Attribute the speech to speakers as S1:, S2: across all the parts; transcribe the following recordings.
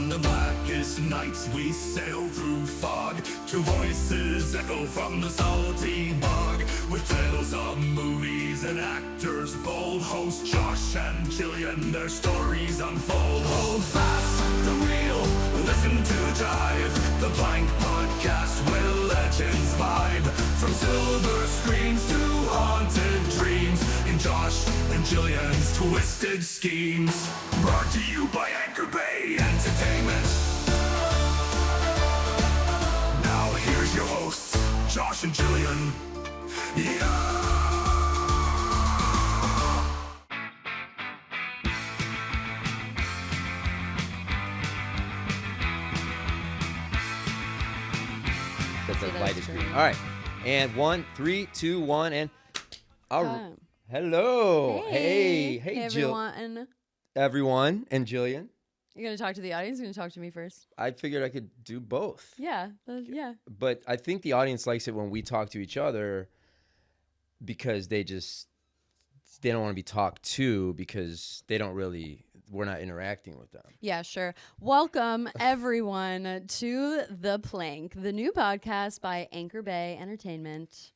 S1: On the blackest nights we sail through fog, two voices echo from the salty bog, with tales of movies and actors bold. Host Josh and Jillian, their stories unfold. Hold fast the wheel, listen to Jive, the Blank Podcast where legends vibe. From silver screens to haunted dreams, in Josh and Jillian's twisted schemes. Brought to you by Anchor Bay Entertainment. Now here's your hosts, Josh and Jillian. Yeah!
S2: That's the light is green. All right. And 1, 3, 2, 1, and hello. Hey, everyone, and Jillian.
S3: You're going to talk to the audience? You're going to talk to me first?
S2: I figured I could do both.
S3: Yeah.
S2: But I think the audience likes it when we talk to each other because they don't want to be talked to because we're not interacting with them.
S3: Yeah, sure. Welcome, everyone, to The Plank, the new podcast by Anchor Bay Entertainment.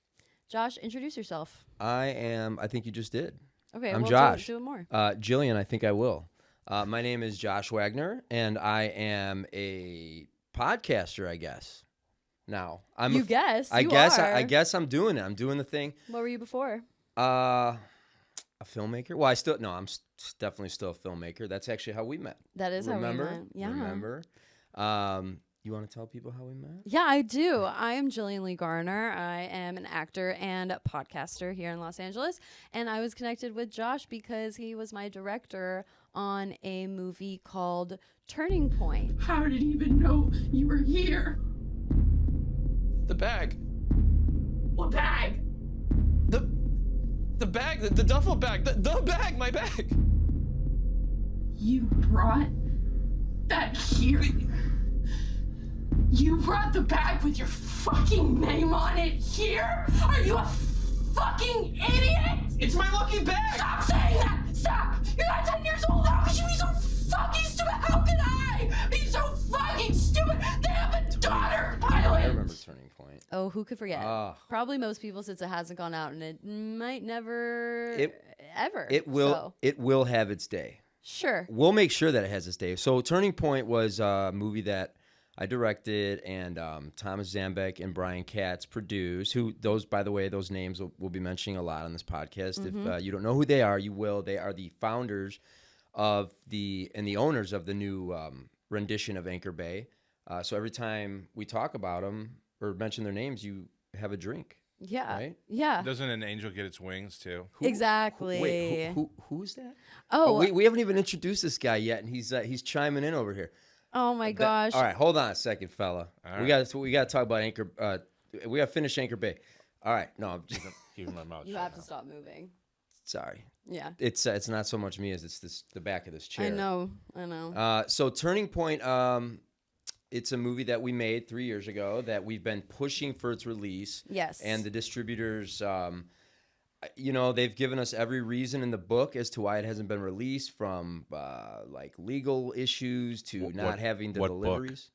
S3: Josh, introduce yourself.
S2: I think you just did.
S3: Okay,
S2: I'm Josh.
S3: Do it more.
S2: Jillian, I think I will. My name is Josh Wagner, and I am a podcaster, I guess. Now, I guess I'm doing it. I'm doing the thing.
S3: What were you before?
S2: A filmmaker? Well, I'm definitely still a filmmaker. That's actually how we met.
S3: That is how we met. Yeah.
S2: Remember? You want to tell people how we met?
S3: Yeah, I do. I am Jillian Lee Garner. I am an actor and podcaster here in Los Angeles. And I was connected with Josh because he was my director on a movie called Turning Point.
S4: How did he even know you were here?
S5: The bag.
S4: What bag?
S5: The bag, the duffel bag, the bag, my bag.
S4: You brought that here? You brought the bag with your fucking name on it here? Are you a fucking idiot?
S5: It's my lucky bag.
S4: Stop saying that! Stop! You're not 10 years old. How could you be so fucking stupid? How could I be so fucking stupid? They have a daughter pilot.
S2: I remember Turning Point.
S3: Oh, who could forget? Probably most people, since it hasn't gone out, and it might never ever.
S2: It will have its day.
S3: Sure.
S2: We'll make sure that it has its day. So Turning Point was a movie that I directed, and Thomas Zambek and Brian Katz produced, by the way, those names we'll be mentioning a lot on this podcast. Mm-hmm. If you don't know who they are, you will. They are the founders and the owners of the new rendition of Anchor Bay. So every time we talk about them or mention their names, you have a drink.
S3: Yeah.
S2: Right?
S3: Yeah.
S6: Doesn't an angel get its wings too?
S3: Exactly.
S2: Who's that?
S3: Oh,
S2: we haven't even introduced this guy yet, and he's chiming in over here.
S3: Oh my gosh!
S2: All right, hold on a second, fella.
S6: All
S2: we got to talk about Anchor. We got to finish Anchor Bay. All right, no, I'm just
S6: keeping my mouth.
S3: You have to stop moving.
S2: Sorry.
S3: Yeah.
S2: It's not so much me as it's the back of this chair.
S3: I know.
S2: So Turning Point, it's a movie that we made 3 years ago that we've been pushing for its release.
S3: Yes.
S2: And the distributors, they've given us every reason in the book as to why it hasn't been released, from like legal issues to not having the deliveries.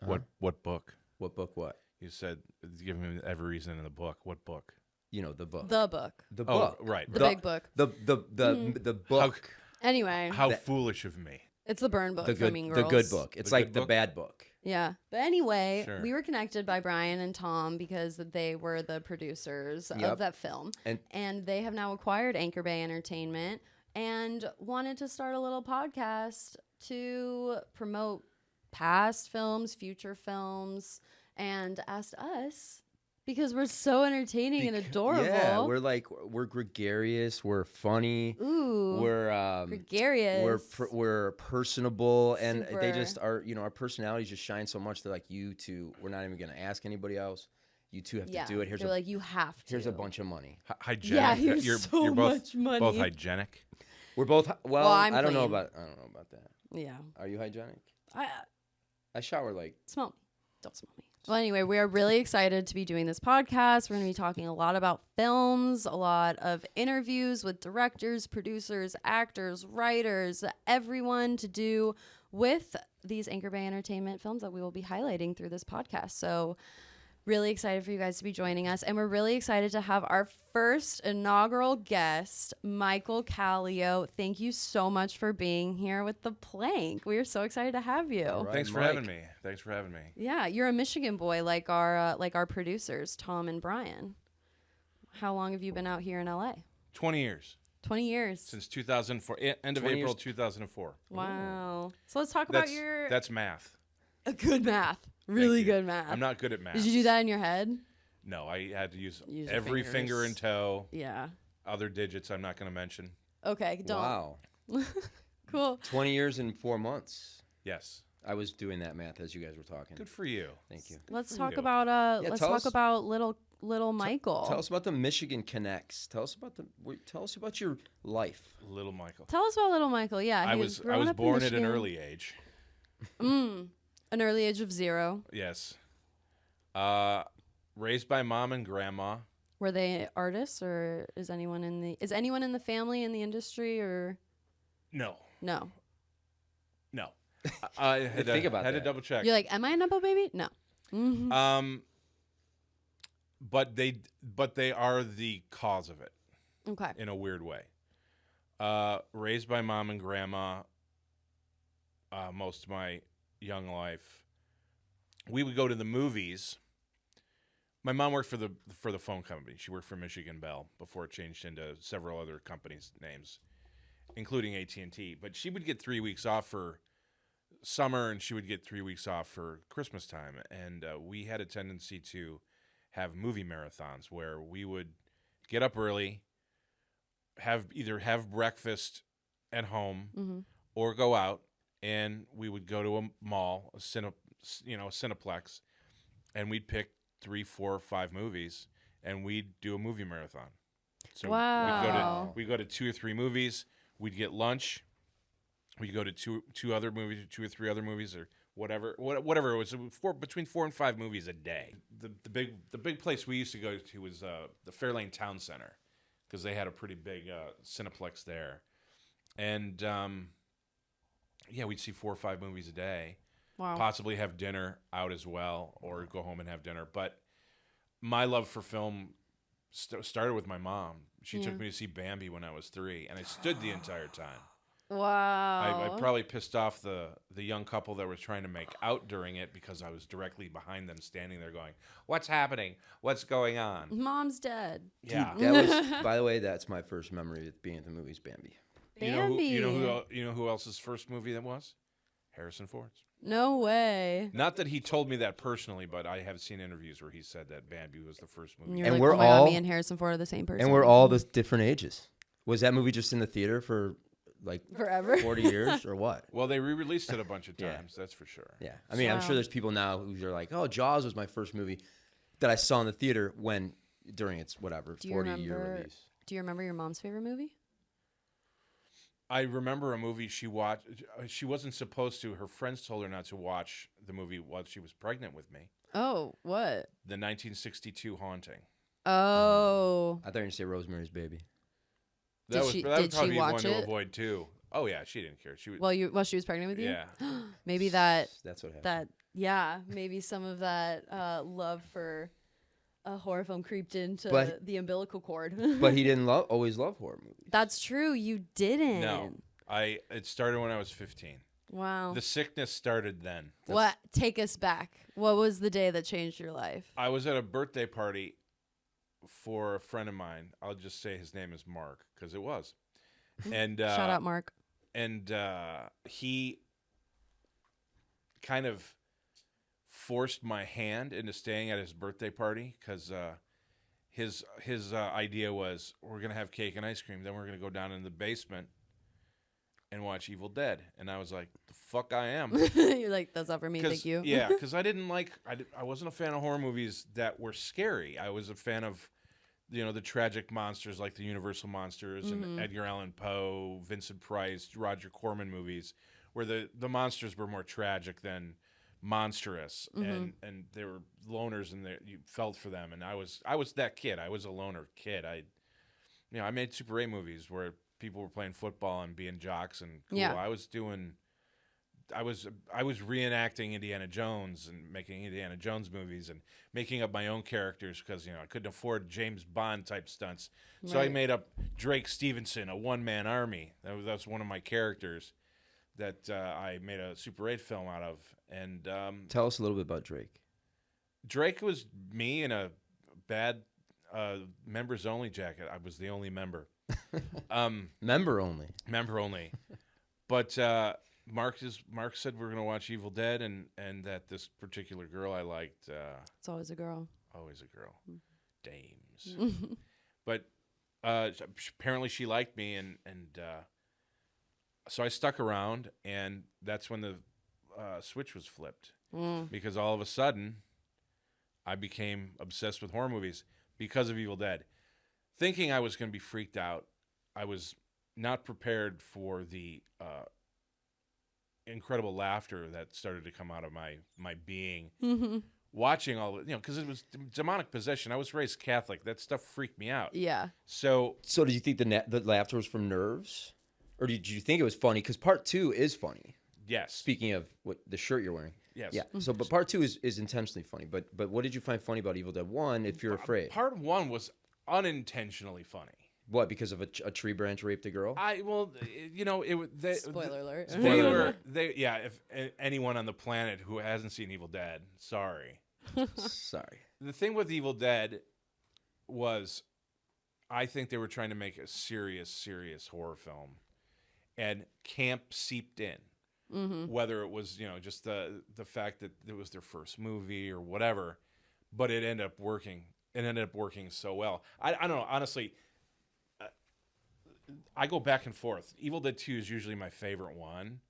S6: Book? What book?
S2: What book? What?
S6: You said give me every reason in the book. What book?
S2: The book.
S3: The book.
S2: The book.
S6: Oh, right.
S3: The big book.
S2: The book.
S3: Anyway.
S6: How foolish of me.
S3: It's the burn book from Mean Girls.
S2: The good book. It's like the bad book.
S3: Yeah. But anyway,
S6: Sure.
S3: We were connected by Brian and Tom because they were the producers of that film. And they have now acquired Anchor Bay Entertainment and wanted to start a little podcast to promote past films, future films, and asked us because we're so entertaining and adorable.
S2: Yeah, we're gregarious, we're funny.
S3: Ooh,
S2: we're
S3: gregarious.
S2: We're personable, and
S3: Super.
S2: they just are. Our personalities just shine so much. They're like, you two. We're not even gonna ask anybody else. You two have to do it.
S3: They're like, you have to.
S2: Here's a bunch of money.
S6: Hygienic.
S3: Yeah, here's
S6: you're
S3: so
S6: both,
S3: much money.
S6: Both hygienic.
S2: We're both. Well,
S3: I'm
S2: I don't know
S3: clean.
S2: about that.
S3: Yeah.
S2: Are you hygienic?
S3: I
S2: shower like.
S3: Smell me. Don't smell me. Well, anyway, we are really excited to be doing this podcast. We're going to be talking a lot about films, a lot of interviews with directors, producers, actors, writers, everyone to do with these Anchor Bay Entertainment films that we will be highlighting through this podcast. So really excited for you guys to be joining us. And we're really excited to have our first inaugural guest, Michael Kallio. Thank you so much for being here with The Plank. We are so excited to have you.
S2: All right,
S6: Thanks for
S2: Mike.
S6: having me. Thanks for having me.
S3: Yeah, you're a Michigan boy like our producers, Tom and Brian. How long have you been out here in LA?
S6: 20 years.
S3: 20 years.
S6: Since 2004. End of
S2: 20
S6: April
S2: years.
S6: 2004.
S3: Wow. So let's talk about your
S6: That's math.
S3: good math. Really
S6: Thank you.
S3: good math.
S6: I'm not good at math.
S3: Did you do that in your head?
S6: No, I had to use
S3: Use your
S6: every finger
S3: fingers.
S6: and toe.
S3: Yeah.
S6: Other digits I'm not going to mention.
S3: Okay, don't.
S2: Wow.
S3: Cool.
S2: 20 years and 4 months.
S6: Yes.
S2: I was doing that math as you guys were talking.
S6: Good for you.
S2: Thank you.
S3: Let's
S6: for
S3: talk
S6: you.
S3: about
S2: Yeah,
S3: let's
S2: tell
S3: talk
S2: us-
S3: about little Michael.
S2: Tell us about the Michigan Connects. Tell us about your life.
S6: Little Michael.
S3: Tell us about little Michael. Yeah,
S6: I
S3: he
S6: was
S3: growing up in
S6: born at an
S3: Michigan.
S6: early age.
S3: An early age of 0.
S6: Yes. Raised by mom and grandma.
S3: Were they artists, or is anyone in the family in the industry, or
S6: No.
S3: no?
S6: No. I had
S2: Think
S6: to,
S2: about
S6: had to
S2: that.
S6: double check.
S3: You're like, am I a Nepo baby? No. Mm-hmm.
S6: But they are the cause of it
S3: Okay.
S6: in a weird way. Raised by mom and grandma most of my young life. We would go to the movies. My mom worked for the phone company. She worked for Michigan Bell before it changed into several other companies' names, including AT&T. But she would get 3 weeks off for summer, and she would get 3 weeks off for Christmas time. And we had a tendency to have movie marathons where we would get up early, either have breakfast at home, or go out, and we would go to a mall, a Cineplex, and we'd pick 3, 4, 5 movies, and we'd do a movie marathon. So
S3: Wow.
S6: we'd go to 2 or 3 movies. We'd get lunch. We'd go to two other movies, 2 or 3 other movies, or whatever. It was between 4 and 5 movies a day. The big place we used to go to was the Fairlane Town Center, because they had a pretty big Cineplex there, and we'd see 4 or 5 movies a day.
S3: Wow.
S6: Possibly have dinner out as well, or go home and have dinner. But my love for film started with my mom. She took me to see Bambi when I was 3, and I stood the entire time.
S3: Wow.
S6: I probably pissed off the young couple that was trying to make out during it, because I was directly behind them, standing there going, "What's happening? What's going on?"
S3: Mom's dead.
S6: Yeah.
S2: That was, by the way, that's my first memory of being at the movies, Bambi.
S3: Bambi.
S6: You know who else's first movie that was? Harrison Ford's.
S3: No way.
S6: Not that he told me that personally, but I have seen interviews where he said that Bambi was the first movie.
S3: You're
S2: And
S3: like,
S2: we're
S3: oh my God,
S2: all-
S3: me and Harrison Ford are the same person.
S2: And we're all the different ages. Was that movie just in the theater for like
S3: forever.
S2: 40 years or what?
S6: Well, they re-released it a bunch of
S2: Yeah.
S6: times, that's for sure.
S2: Yeah. I mean, I'm
S3: Wow.
S2: sure there's people now who are like, oh, Jaws was my first movie that I saw in the theater during its whatever,
S3: Do you
S2: 40-year release.
S3: Do you remember your mom's favorite movie?
S6: I remember a movie she watched. She wasn't supposed to. Her friends told her not to watch the movie while she was pregnant with me.
S3: Oh, what?
S6: The 1962 Haunting.
S3: Oh.
S2: I thought you were going to say Rosemary's Baby.
S3: Did
S6: That
S3: she-
S6: would
S3: did
S6: probably
S3: she
S6: be one
S3: watch
S6: to
S3: it?
S6: avoid too. Oh yeah, she didn't care. She was.
S3: While she was pregnant with you?
S6: Yeah.
S3: Maybe that's
S2: what happened.
S3: maybe some of that love for a horror film creeped into
S2: But-
S3: the umbilical cord.
S2: But he didn't always love horror movies.
S3: That's true. You didn't.
S6: No, it started when I was 15.
S3: Wow.
S6: The sickness started then.
S3: What? Take us back. What was the day that changed your life?
S6: I was at a birthday party for a friend of mine. I'll just say his name is Mark, because it was. And
S3: Shout out, Mark.
S6: And he kind of forced my hand into staying at his birthday party, because his idea was, we're gonna have cake and ice cream, then we're gonna go down in the basement and watch Evil Dead. And I was like, the fuck I am.
S3: You're like, that's not for me. Thank you.
S6: Yeah, because I wasn't a fan of horror movies that were scary. I was a fan of, the tragic monsters like the Universal monsters and Edgar Allan Poe, Vincent Price, Roger Corman movies, where the monsters were more tragic than monstrous, and they were loners, and you felt for them. And I was that kid. I was a loner kid. I made Super 8 movies where people were playing football and being jocks and cool.
S3: Yeah.
S6: I was doing I was reenacting Indiana Jones and making Indiana Jones movies and making up my own characters because I couldn't afford James Bond type stunts. So I made up Drake Stevenson, a one-man army. That's one of my characters that I made a Super 8 film out of. And
S2: tell us a little bit about Drake. Drake
S6: was me in a bad members only jacket. I was the only member.
S2: Member only.
S6: Member only. But Mark said we're going to watch Evil Dead, and that this particular girl I liked.
S3: It's always a girl.
S6: Always a girl. Dames. But apparently she liked me, and so I stuck around, and that's when the switch was flipped. Because all of a sudden, I became obsessed with horror movies because of Evil Dead. Thinking I was going to be freaked out, I was not prepared for the incredible laughter that started to come out of my being. Watching all because it was demonic possession. I was raised Catholic. That stuff freaked me out.
S3: Yeah.
S2: So did you think the laughter was from nerves, or did you think it was funny? Because part 2 is funny.
S6: Yes.
S2: Speaking of what the shirt you're wearing.
S6: Yes.
S2: Yeah. So, but part 2 is intentionally funny. But what did you find funny about Evil Dead 1? If you're afraid,
S6: part 1 was unintentionally funny.
S2: What? Because of a tree branch raped a girl?
S3: Spoiler alert.
S6: If anyone on the planet who hasn't seen Evil Dead, sorry.
S2: Sorry.
S6: The thing with Evil Dead was, I think they were trying to make a serious horror film, and camp seeped in. Whether it was just the fact that it was their first movie or whatever, but it ended up working. It ended up working so well. I don't know, honestly. I go back and forth. Evil Dead 2 is usually my favorite one.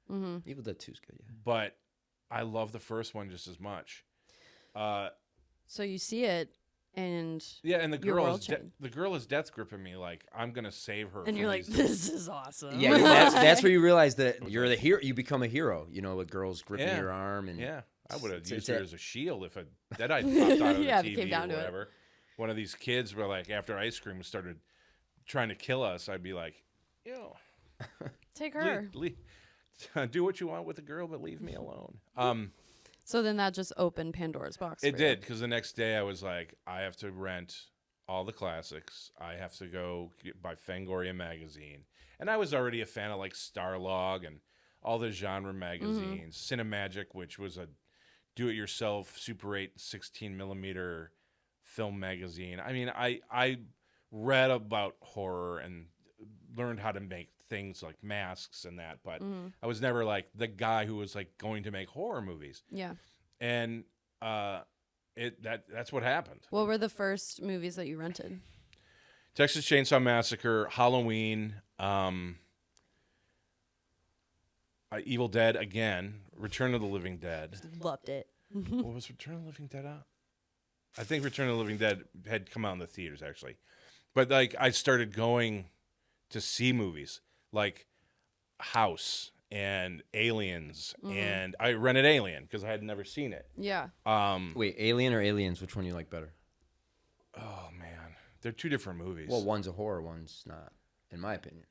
S2: Evil Dead 2 is good, yeah.
S6: But I love the first one just as much.
S3: So you see it, and
S6: the girl is death gripping me like I'm gonna save her.
S3: And you're like, this is awesome.
S2: Yeah, that's where you realize that you're the hero. You become a hero. A girl's gripping your arm, and
S6: I would have used her as a shield if a Deadite popped out of the TV
S3: came down
S6: or whatever. One of these kids were like, after ice cream started trying to kill us, I'd be like,
S3: take her.
S6: Do what you want with the girl, but leave me alone.
S3: So then that just opened Pandora's box.
S6: It did, because the next day I was like, I have to rent all the classics. I have to go buy Fangoria magazine. And I was already a fan of like Starlog and all the genre magazines. Cinemagic, which was a do-it-yourself Super 8 16mm film magazine. I mean, I read about horror and learned how to make things like masks and that, but I was never like the guy who was like going to make horror movies.
S3: Yeah.
S6: And that's what happened.
S3: What were the first movies that you rented?
S6: Texas Chainsaw Massacre, Halloween, Evil Dead again, Return of the Living Dead.
S3: Loved it.
S6: What was Return of the Living Dead out? I think Return of the Living Dead had come out in the theaters actually. But like I started going to see movies like House and Aliens, and I rented Alien because I had never seen it.
S3: Yeah.
S2: Wait, Alien or Aliens? Which one do you like better?
S6: Oh man, they're two different movies.
S2: Well, one's a horror, one's not, in my opinion.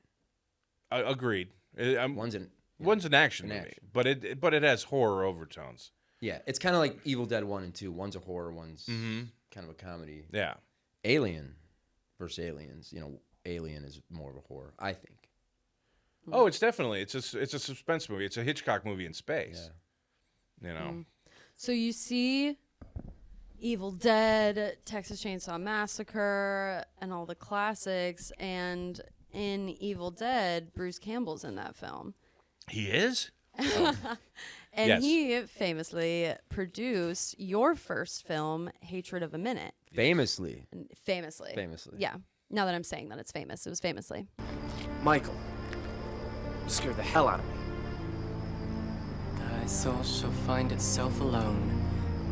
S6: Agreed.
S2: One's an
S6: action movie, but it has horror overtones.
S2: Yeah, it's kind of like Evil Dead 1 and 2. One's a horror, one's kind of a comedy.
S6: Yeah.
S2: Alien versus Aliens. Alien is more of a horror, I think.
S6: Oh, it's definitely it's a suspense movie. It's a Hitchcock movie in space. Yeah.
S3: So you see Evil Dead, Texas Chainsaw Massacre, and all the classics, and in Evil Dead, Bruce Campbell's in that film.
S6: He is?
S3: And
S6: yes.
S3: He famously produced your first film, Hatred of a Minute.
S2: Famously.
S3: Yeah. Now that I'm saying that it's famous, it was famously.
S7: Michael, you scared the hell out of me.
S8: Thy soul shall find itself alone,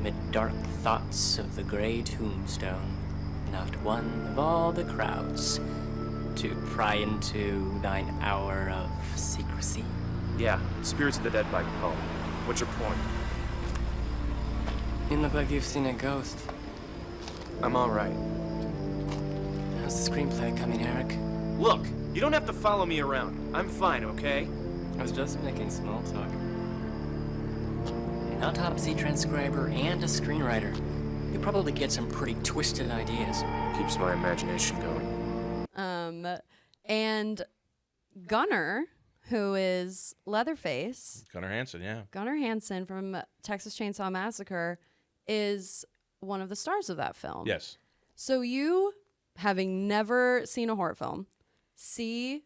S8: mid dark thoughts of the grey tombstone, not one of all the crowds to pry into thine hour of secrecy.
S7: Yeah, Spirits of the Dead by Poe. What's your point?
S8: You look like you've seen a ghost.
S7: I'm all right.
S8: How's the screenplay coming, Eric?
S7: Look, you don't have to follow me around. I'm fine, okay?
S8: I was just making small talk. an autopsy transcriber, and a screenwriter. You probably get some pretty twisted ideas.
S7: Keeps my imagination going.
S3: And Gunnar, who is Leatherface,
S6: Gunnar Hansen, yeah.
S3: Gunnar Hansen from Texas Chainsaw Massacre, is one of the stars of that film.
S6: Yes.
S3: So you, having never seen a horror film, see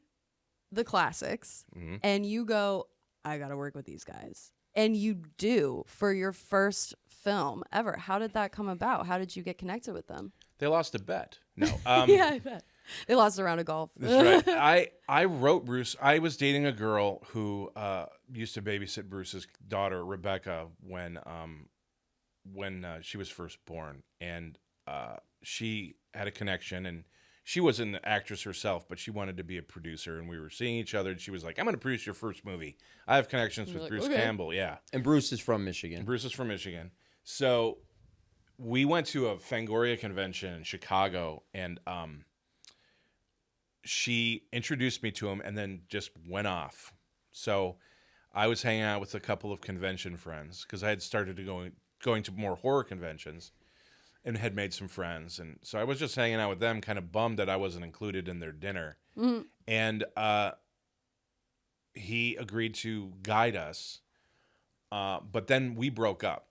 S3: the classics, and you go, I got to work with these guys. And you do for your first film ever. How did that come about? How did you get connected with them?
S6: They lost a bet. No.
S3: Yeah, I bet. They lost a round of golf.
S6: That's right. I wrote Bruce. I was dating a girl who used to babysit Bruce's daughter, Rebecca, when she was first born. And she had a connection, and she wasn't an actress herself, but she wanted to be a producer. And we were seeing each other, and she was like, I'm going to produce your first movie. I have connections with Bruce Campbell. Yeah.
S2: And Bruce is from Michigan.
S6: So we went to a Fangoria convention in Chicago, and she introduced me to him and then just went off. So I was hanging out with a couple of convention friends because I had started to going to more horror conventions and had made some friends. And so I was just hanging out with them, kind of bummed that I wasn't included in their dinner. And he agreed to guide us. But then we broke up.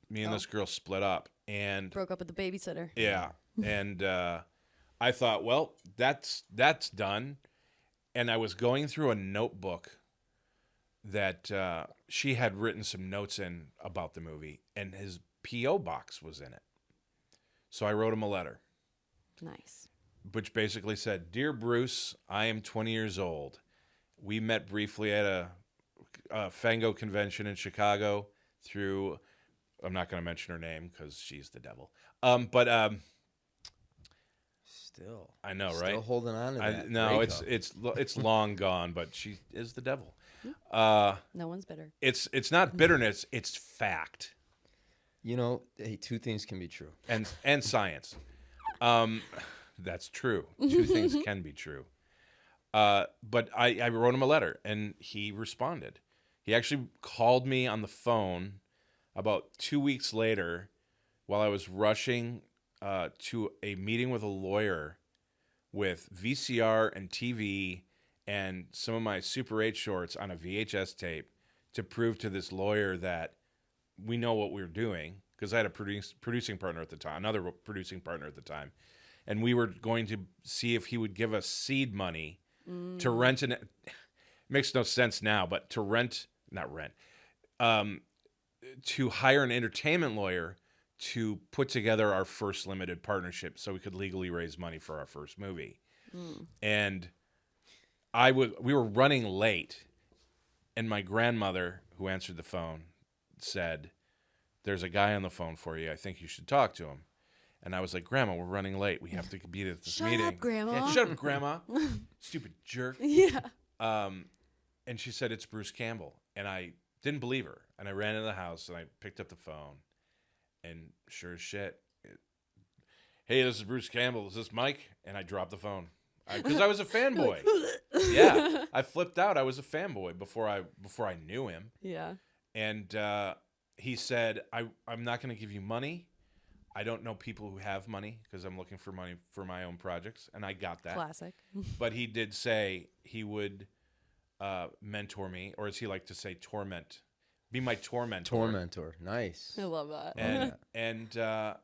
S6: Me and this girl split up. And
S3: broke up with the babysitter.
S6: Yeah. And I thought, well, that's done. And I was going through a notebook that she had written some notes in about the movie, and his P.O. box was in it. So I wrote him a letter.
S3: Nice.
S6: Which basically said, Dear Bruce, I am 20 years old. We met briefly at a Fango convention in Chicago through, I'm not going to mention her name because she's the devil.
S2: Still,
S6: I know, right?
S2: Still holding on to that.
S6: No, it's long gone, but she is the devil.
S3: No one's bitter.
S6: It's not bitterness; it's fact.
S2: You know, hey, two things can be true,
S6: and science. That's true. Two things can be true. But I wrote him a letter, and he responded. He actually called me on the phone about 2 weeks later, while I was rushing to a meeting with a lawyer with VCR and TV and some of my Super 8 shorts on a VHS tape to prove to this lawyer that we know what we're doing, because I had a producing partner at the time, another producing partner at the time, and we were going to see if he would give us seed money to rent it makes no sense now, but to hire an entertainment lawyer to put together our first limited partnership so we could legally raise money for our first movie. And we were running late, and my grandmother, who answered the phone, said, there's a guy on the phone for you. I think you should talk to him. And I was like, Grandma, we're running late. We have to be at this meeting.
S3: Shut up, Grandma.
S6: Yeah, shut up, Grandma. Stupid jerk.
S3: Yeah.
S6: And she said, it's Bruce Campbell. And I didn't believe her. And I ran into the house, and I picked up the phone. And sure as shit, hey, this is Bruce Campbell. Is this Mike? And I dropped the phone because I was a fanboy. Yeah, I flipped out. I was a fanboy before I knew him.
S3: Yeah.
S6: And he said, I'm not going to give you money. I don't know people who have money because I'm looking for money for my own projects. And I got that.
S3: Classic.
S6: But he did say he would mentor me, or as he liked to say, torment. Be my tormentor.
S2: Nice.
S3: I love that.
S6: And the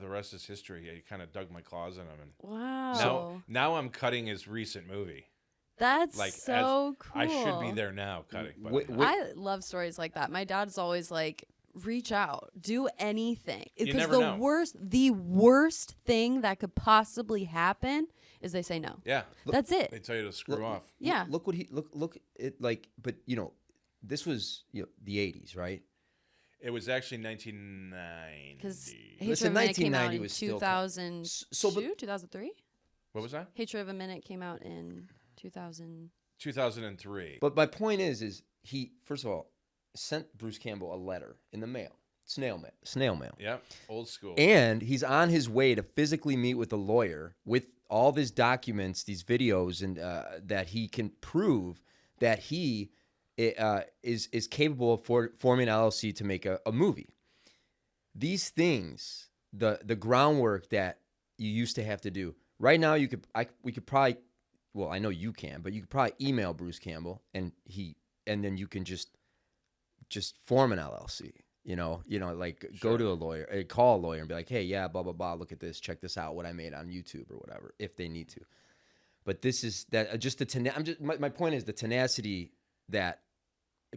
S6: rest is history. He kind of dug my claws in him. And
S3: wow.
S6: Now I'm cutting his recent movie.
S3: That's so cool.
S6: I should be there now cutting. But
S3: I love stories like that. My dad's always like, reach out, do anything. Because the worst thing that could possibly happen is they say no.
S6: Yeah.
S3: That's it.
S6: They tell you to screw off.
S3: Yeah.
S2: Look it like, but this was the 80s, right?
S6: It was actually 1990.
S3: Because
S2: Listen, 1990 was
S3: 2002, 2003?
S6: What was that?
S3: Hatred of a Minute came out in
S6: 2003.
S2: But my point is he, first of all, sent Bruce Campbell a letter in the mail. Snail mail.
S6: Yeah, old school.
S2: And he's on his way to physically meet with a lawyer with all these documents, these videos, and that he can prove that he is capable of forming an LLC to make a movie. These things, the groundwork that you used to have to do. Right now, we could probably, well, I know you can, but you could probably email Bruce Campbell and then you can just form an LLC. Like go to a lawyer, call a lawyer and be like, hey, yeah, blah, blah, blah. Look at this. Check this out. What I made on YouTube or whatever, if they need to. But this is that just my point is the tenacity that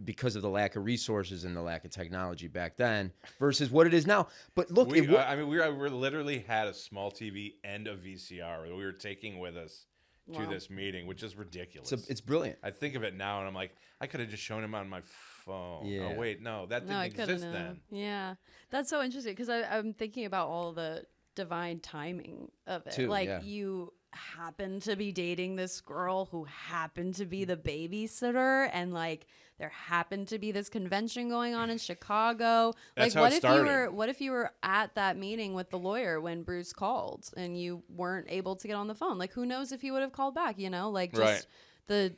S2: because of the lack of resources and the lack of technology back then versus what it is now. But look,
S6: we literally had a small TV and a VCR that we were taking with us to this meeting, which is ridiculous.
S2: It's brilliant.
S6: I think of it now and I'm like, I could have just shown him on my phone.
S2: Yeah.
S6: Oh wait, no, that didn't exist then.
S3: Yeah, that's so interesting because I'm thinking about all the divine timing of it.
S2: Too, yeah.
S3: You happen to be dating this girl who happened to be the babysitter, and like there happened to be this convention going on in Chicago.
S6: That's
S3: like
S6: how
S3: what if you were at that meeting with the lawyer when Bruce called and you weren't able to get on the phone? Like who knows if he would have called back, like just the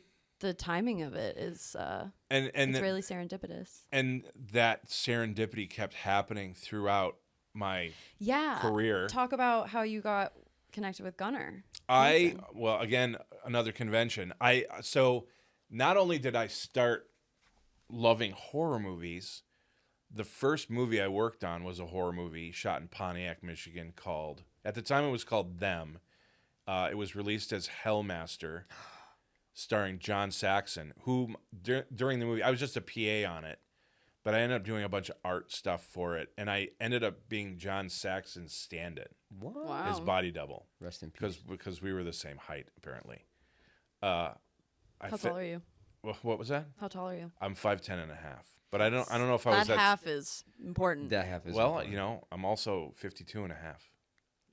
S3: timing of it is it's really serendipitous.
S6: And that serendipity kept happening throughout my career.
S3: Talk about how you got connected with Gunnar.
S6: Again, another convention. So not only did I start loving horror movies, the first movie I worked on was a horror movie shot in Pontiac, Michigan at the time it was called Them. It was released as Hellmaster, starring John Saxon, who during the movie, I was just a PA on it, but I ended up doing a bunch of art stuff for it, and I ended up being John Saxon's stand-in.
S3: Wow.
S6: His body double.
S2: Rest in peace.
S6: Because we were the same height, apparently.
S3: How tall are you?
S6: What was that?
S3: How tall are you?
S6: I'm 5'10" and a half. But I don't know if I was
S3: that half is important.
S2: That half is
S6: well,
S2: important.
S6: I'm also 52 and a half.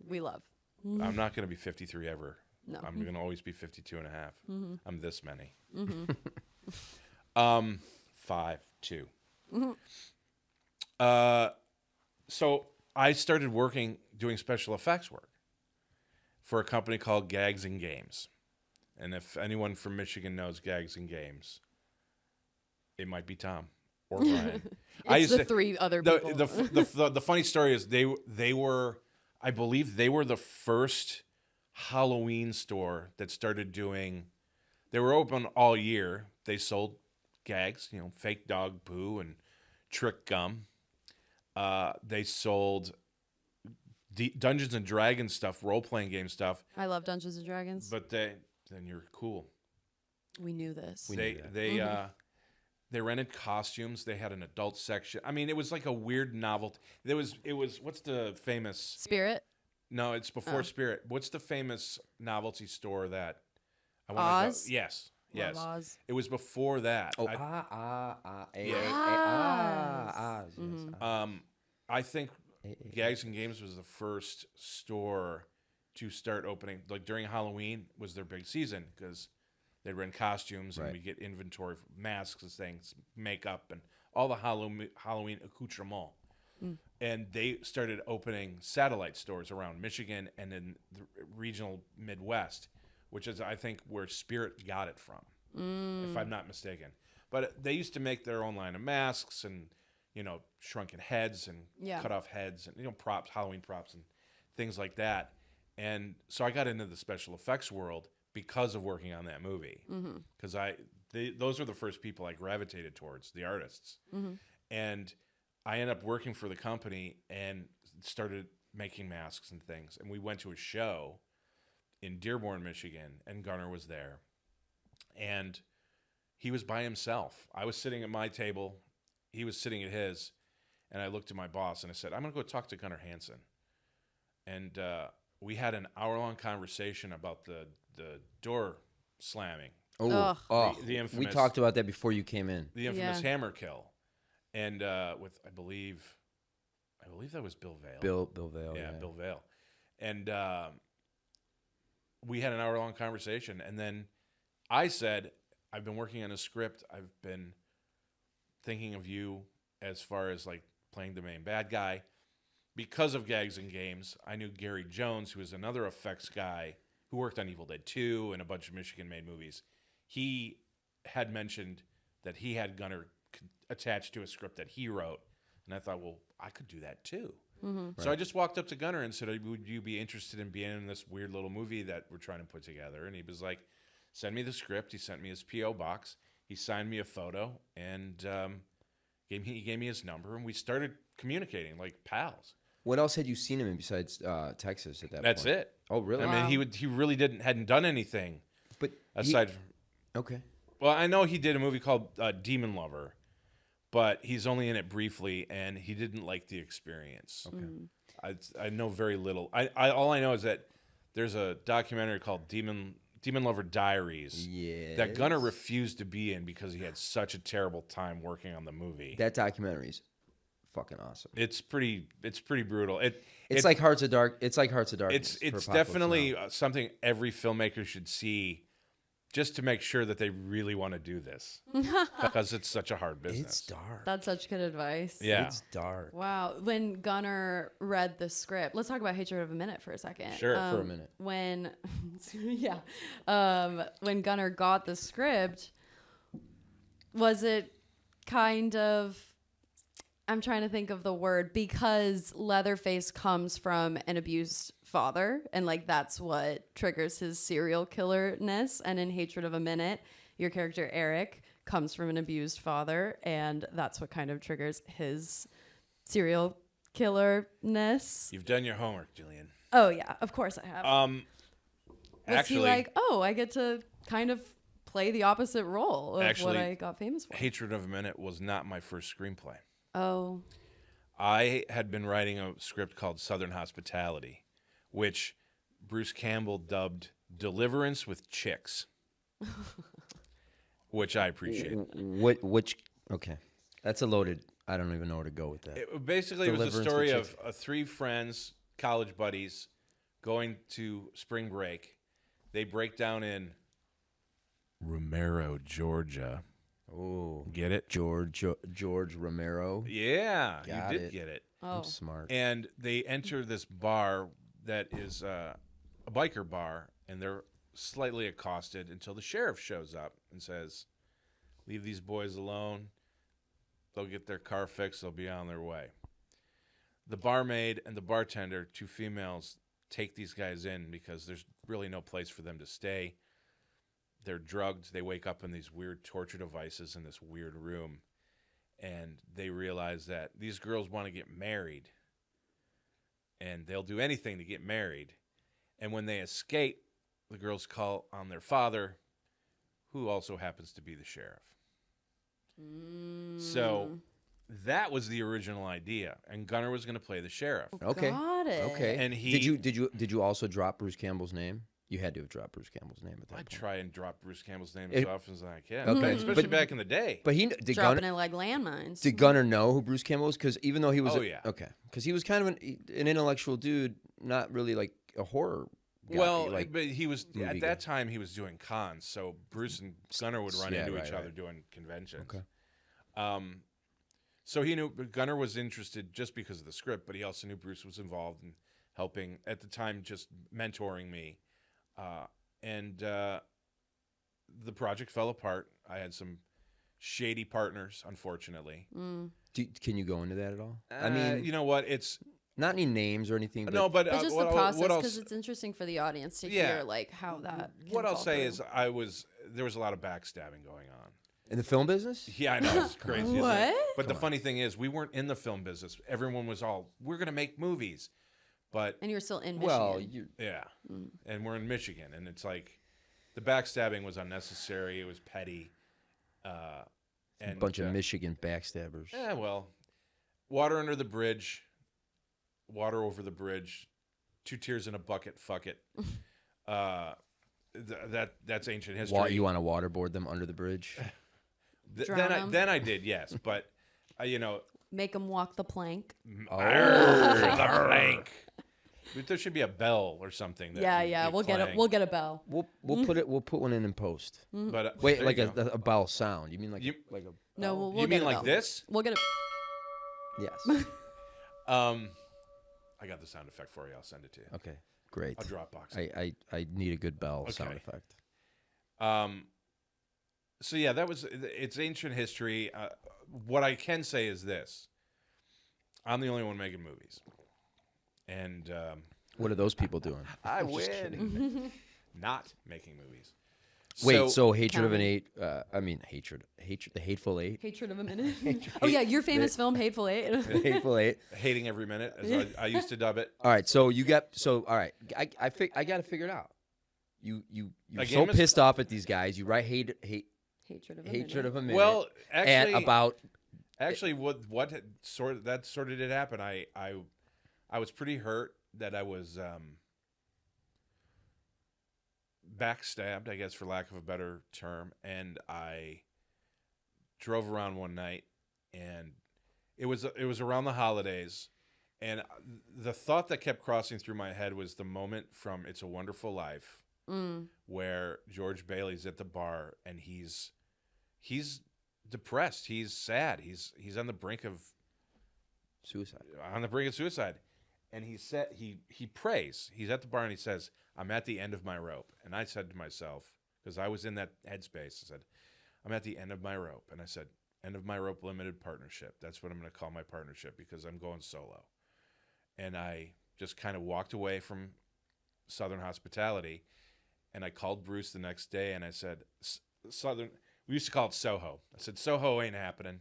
S3: We love.
S6: I'm not going to be 53 ever.
S3: No.
S6: I'm going to always be 52 and a half.
S3: Mm-hmm.
S6: I'm this many.
S3: Mm-hmm.
S6: 5'2". So I started doing special effects work for a company called Gags and Games. And if anyone from Michigan knows Gags and Games, it might be Tom or Brian.
S3: It's the three other people.
S6: The funny story is they were, I believe they were the first Halloween store that started doing, they were open all year. They sold gags, fake dog poo and trick gum. They sold Dungeons and Dragons stuff, role-playing game stuff.
S3: I love Dungeons and Dragons.
S6: But then you're cool.
S3: We knew this.
S6: They rented costumes. They had an adult section. I mean, it was like a weird novelty. It was what's the famous
S3: Spirit?
S6: No, it's before Spirit. What's the famous novelty store that I want
S3: Oz?
S6: to go? Yes. Yes.
S3: Oz.
S6: It was before that.
S2: Oh,
S6: I think Gags and Games was the first store to start opening. Like during Halloween was their big season because they'd rent costumes and we get inventory for masks and things, makeup, and all the Halloween accoutrement. And they started opening satellite stores around Michigan and in the regional Midwest, which is, I think, where Spirit got it from, if I'm not mistaken. But they used to make their own line of masks and, shrunken heads and cut off heads and, props, Halloween props and things like that. And so I got into the special effects world because of working on that movie. Because those were the first people I gravitated towards, the artists. And I ended up working for the company and started making masks and things. And we went to a show in Dearborn, Michigan, and Gunnar was there. And he was by himself. I was sitting at my table. He was sitting at his. And I looked at my boss and I said, I'm going to go talk to Gunnar Hansen. And we had an hour-long conversation about the door slamming.
S2: The
S6: infamous,
S2: we talked about that before you came in.
S6: The infamous hammer kill. And with, I believe that was Bill Vale.
S2: Bill Vale.
S6: Yeah, Bill Vale. And we had an hour-long conversation. And then I said, I've been working on a script. I've been thinking of you as far as like playing the main bad guy. Because of Gags and Games, I knew Gary Jones, who was another effects guy who worked on Evil Dead 2 and a bunch of Michigan-made movies. He had mentioned that he had Gunnar attached to a script that he wrote. And I thought, well, I could do that too. So I just walked up to Gunnar and said, would you be interested in being in this weird little movie that we're trying to put together? And he was like, send me the script. He sent me his P.O. box. He signed me a photo and he gave me his number. And we started communicating like pals.
S2: What else had you seen him in besides Texas at that point?
S6: That's it.
S2: Oh, really?
S6: I mean, he really hadn't done anything.
S2: But
S6: aside from...
S2: Okay.
S6: Well, I know he did a movie called Demon Lover. But he's only in it briefly, and he didn't like the experience. Okay, I know very little. All I know is that there's a documentary called Demon Lover Diaries that Gunnar refused to be in because he had such a terrible time working on the movie.
S2: That documentary's fucking awesome.
S6: It's pretty brutal.
S2: It's like Hearts of Dark. It's like Hearts of
S6: It's
S2: Darkness.
S6: definitely something every filmmaker should see. Just to make sure that they really want to do this. Because it's such a hard business.
S2: It's dark.
S3: That's such good advice.
S6: Yeah.
S2: It's dark.
S3: Wow. When Gunnar read the script, let's talk about Hatred of a Minute for a second.
S6: Sure.
S2: For a minute.
S3: When Gunnar got the script, was it kind of, I'm trying to think of the word, because Leatherface comes from an abused father, and like that's what triggers his serial killerness. And in Hatred of a Minute, your character Eric comes from an abused father, and that's what kind of triggers his serial killerness.
S6: You've done your homework, Jillian.
S3: Oh yeah, of course I have. Was
S6: Actually,
S3: he like, oh, I get to kind of play the opposite role of what I got famous for?
S6: Hatred of a Minute was not my first screenplay.
S3: Oh.
S6: I had been writing a script called Southern Hospitality, which Bruce Campbell dubbed Deliverance with Chicks, which I appreciate.
S2: Okay. That's a loaded, I don't even know where to go with that.
S6: It was a story of three friends, college buddies, going to spring break. They break down in Romero, Georgia.
S2: Oh,
S6: get it?
S2: George Romero.
S6: Yeah, you did get it.
S3: Oh.
S2: I'm smart.
S6: And they enter this bar that is a biker bar, and they're slightly accosted until the sheriff shows up and says, leave these boys alone. They'll get their car fixed. They'll be on their way. The barmaid and the bartender, two females, take these guys in because there's really no place for them to stay. They're drugged. They wake up in these weird torture devices in this weird room. And they realize that these girls want to get married. And they'll do anything to get married. And when they escape, the girls call on their father, who also happens to be the sheriff. So that was the original idea. And Gunnar was going to play the sheriff.
S2: Okay.
S3: Got it.
S2: Okay.
S6: And
S2: did you also drop Bruce Campbell's name? You had to have dropped Bruce Campbell's name at that
S6: I
S2: point.
S6: try and drop Bruce Campbell's name as often as I can.
S2: Okay.
S6: Especially back in the day.
S2: But did
S3: Dropping
S2: Gunnar,
S3: it like landmines.
S2: did Gunnar know who Bruce Campbell was? Because even though he was because he was kind of an intellectual dude, not really like a horror guy.
S6: Well,
S2: like
S6: but he was at
S2: movie
S6: that
S2: guy.
S6: time he was doing cons, so Bruce and Gunnar would run into each other doing conventions.
S2: Okay.
S6: So he knew Gunnar was interested just because of the script, but he also knew Bruce was involved in helping at the time, just mentoring me. And the project fell apart. I had some shady partners, unfortunately.
S2: Can you go into that at all?
S6: I mean, you know what? It's
S2: not any names or anything. But
S6: no, but
S3: just the process, because it's interesting for the audience to hear like how that.
S6: What I'll say is, there was a lot of backstabbing going on
S2: in the film business.
S6: Yeah, I know, it's crazy.
S3: What?
S6: But the funny thing is, we weren't in the film business. Everyone was all, we're going to make movies. But
S3: and you're still in Michigan.
S2: Well,
S6: and we're in Michigan, and it's like the backstabbing was unnecessary. It was petty. And
S2: a bunch of Michigan backstabbers.
S6: Yeah, well, water under the bridge, water over the bridge, 2 tears in a bucket. Fuck it. That's ancient history.
S2: You want to waterboard them under the bridge?
S6: Then I did, yes, but
S3: make them walk the plank.
S6: The plank. But there should be a bell or something.
S3: We'll get a bell.
S2: We'll put one in post.
S6: But
S2: wait, like a bell sound. You mean like a
S3: no? We'll
S6: you
S3: get
S6: mean
S3: a
S6: like
S3: bell.
S6: this?
S3: We'll get a.
S2: Yes.
S6: I got the sound effect for you. I'll send it to you.
S2: Okay, great.
S6: I'll Dropbox.
S2: I need a good bell sound effect.
S6: So yeah, that was it's ancient history. What I can say is this: I'm the only one making movies, and
S2: what are those people doing?
S6: I win. Not making movies.
S2: Wait, so hatred of an
S3: Counting.
S2: eight? I mean, hatred, the hateful eight,
S3: Hatred of a Minute. Oh yeah, your famous film Hateful Eight.
S2: the hateful eight.
S6: Hating every minute, as I used to dub it.
S2: All right, so all right. I got to figure it out. You're
S6: A
S2: so
S6: game is-
S2: pissed off at these guys. You write
S3: Hatred of a
S2: hatred
S3: Minute.
S2: of a minute.
S6: Well,
S2: and
S6: actually, what sort of did happen. I was pretty hurt that I was backstabbed, I guess, for lack of a better term, and I drove around one night, and it was around the holidays, and the thought that kept crossing through my head was the moment from It's a Wonderful Life where George Bailey's at the bar and he's depressed, he's sad, he's on the brink of
S2: suicide.
S6: And he prays. He's at the bar and he says, "I'm at the end of my rope." And I said to myself, because I was in that headspace, I said, "I'm at the end of my rope." And I said, "End of my rope limited partnership. That's what I'm going to call my partnership because I'm going solo." And I just kind of walked away from Southern Hospitality, and I called Bruce the next day and I said, we used to call it Soho. I said, "Soho ain't happening.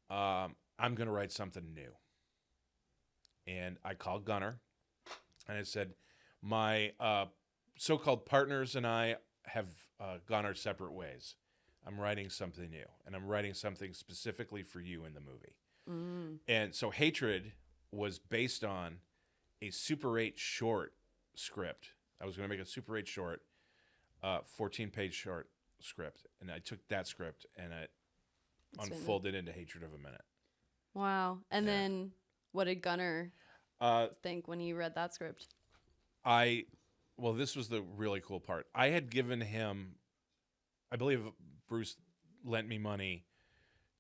S6: I'm going to write something new." And I called Gunnar, and I said, "My so-called partners and I have gone our separate ways. I'm writing something new, and I'm writing something specifically for you in the movie." And so Hatred was based on a Super 8 short script. I was going to make a Super 8 short, 14-page short script, and I took that script and I unfolded into Hatred of a Minute.
S3: Wow. And then what did Gunnar think when he read that script?
S6: Well, this was the really cool part. I had given him, I believe Bruce lent me money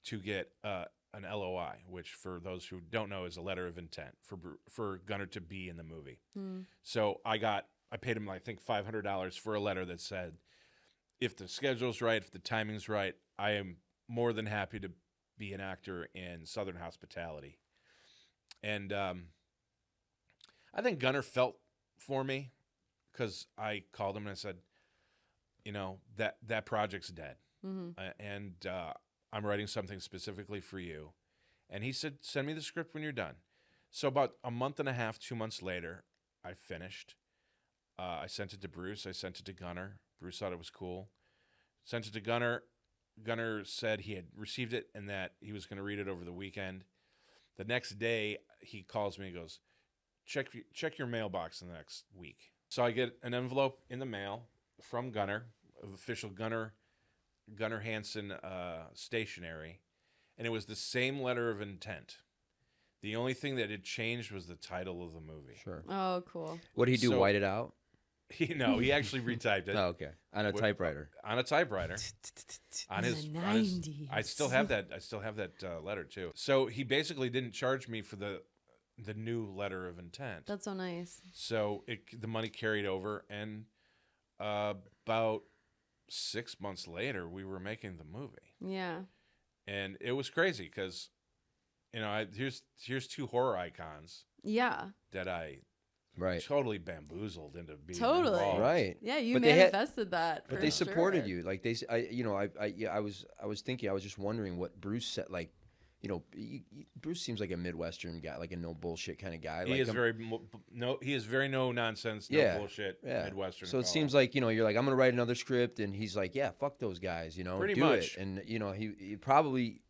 S6: to get an LOI, which for those who don't know is a letter of intent for Gunnar to be in the movie. So I paid him, I think, $500 for a letter that said, if the schedule's right, if the timing's right, I am more than happy to be an actor in Southern Hospitality. And I think Gunnar felt for me because I called him and I said, that project's dead. And I'm writing something specifically for you. And he said, "Send me the script when you're done." So about a month and a half, 2 months later, I finished. I sent it to Bruce. I sent it to Gunnar. Bruce thought it was cool. Sent it to Gunnar. Gunnar said he had received it and that he was going to read it over the weekend. The next day, he calls me and goes, check your mailbox in the next week. So I get an envelope in the mail from Gunnar, of official Gunnar Hansen stationery, and it was the same letter of intent. The only thing that had changed was the title of the movie.
S2: Sure.
S3: Oh, cool.
S2: What did he do?
S6: So-
S2: White it out?
S6: He actually retyped it.
S2: Oh, okay. On a typewriter.
S6: On a typewriter. On
S3: In
S6: his,
S3: the
S6: on his-
S3: 90s.
S6: I still have that. Letter too. So he basically didn't charge me for the new letter of intent.
S3: That's so nice.
S6: So the money carried over, and about 6 months later, we were making the movie,
S3: Yeah.
S6: and it was crazy because, here's two horror icons
S3: Yeah.
S6: that I
S2: Right.
S6: totally bamboozled into being
S3: Totally.
S6: involved.
S2: Right.
S3: Yeah, you
S2: But they had-
S3: manifested that.
S2: But
S3: for
S2: they supported
S3: sure.
S2: you. Like I was thinking. I was just wondering what Bruce said. Like, Bruce seems like a Midwestern guy, like a no bullshit kind of guy.
S6: He
S2: like
S6: is he is very no nonsense, no
S2: Yeah,
S6: bullshit
S2: yeah.
S6: Midwestern.
S2: So it
S6: fellow.
S2: seems like you're like, I'm gonna write another script, and he's like, yeah, fuck those guys,
S6: Pretty
S2: do
S6: much.
S2: it. And he probably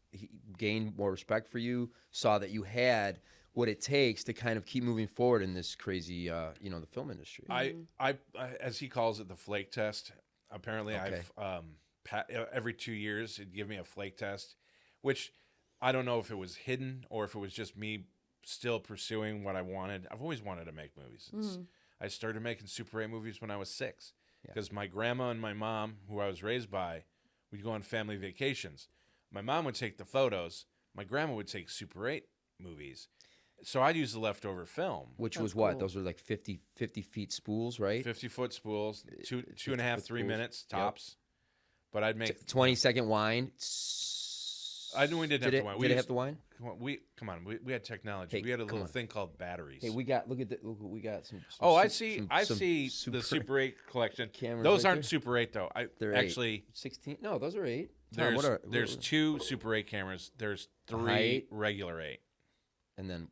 S2: gained more respect for you, saw that you had what it takes to kind of keep moving forward in this crazy, the film industry.
S6: I, as he calls it, the flake test. Apparently,
S2: Okay.
S6: I've every 2 years he'd give me a flake test, which I don't know if it was hidden or if it was just me still pursuing what I wanted. I've always wanted to make movies. I started making Super 8 movies when I was 6 because my grandma and my mom, who I was raised by, we'd go on family vacations. My mom would take the photos. My grandma would take Super 8 movies. So I'd use the leftover film.
S2: Which
S3: That's
S2: was what?
S3: cool.
S2: Those were like 50 feet spools, right?
S6: 50-foot spools, two and a half,
S2: 50-foot
S6: 3
S2: spools.
S6: minutes tops. but I'd make
S2: 20-second whine.
S6: I knew we didn't have to whine.
S2: Did it have to whine?
S6: Come on. We had technology.
S2: Hey,
S6: we had a
S2: come
S6: little
S2: on.
S6: thing called batteries.
S2: Hey, we got look what we got. Some
S6: I
S2: some-
S6: see
S2: some
S6: the Super 8 collection.
S2: cameras
S6: Those
S2: right
S6: aren't
S2: there.
S6: Super 8 though.
S2: They're
S6: Actually
S2: 16. No, those are 8. Tom,
S6: there's 2 Super 8 cameras. There's 3
S2: High 8?
S6: regular 8.
S2: and then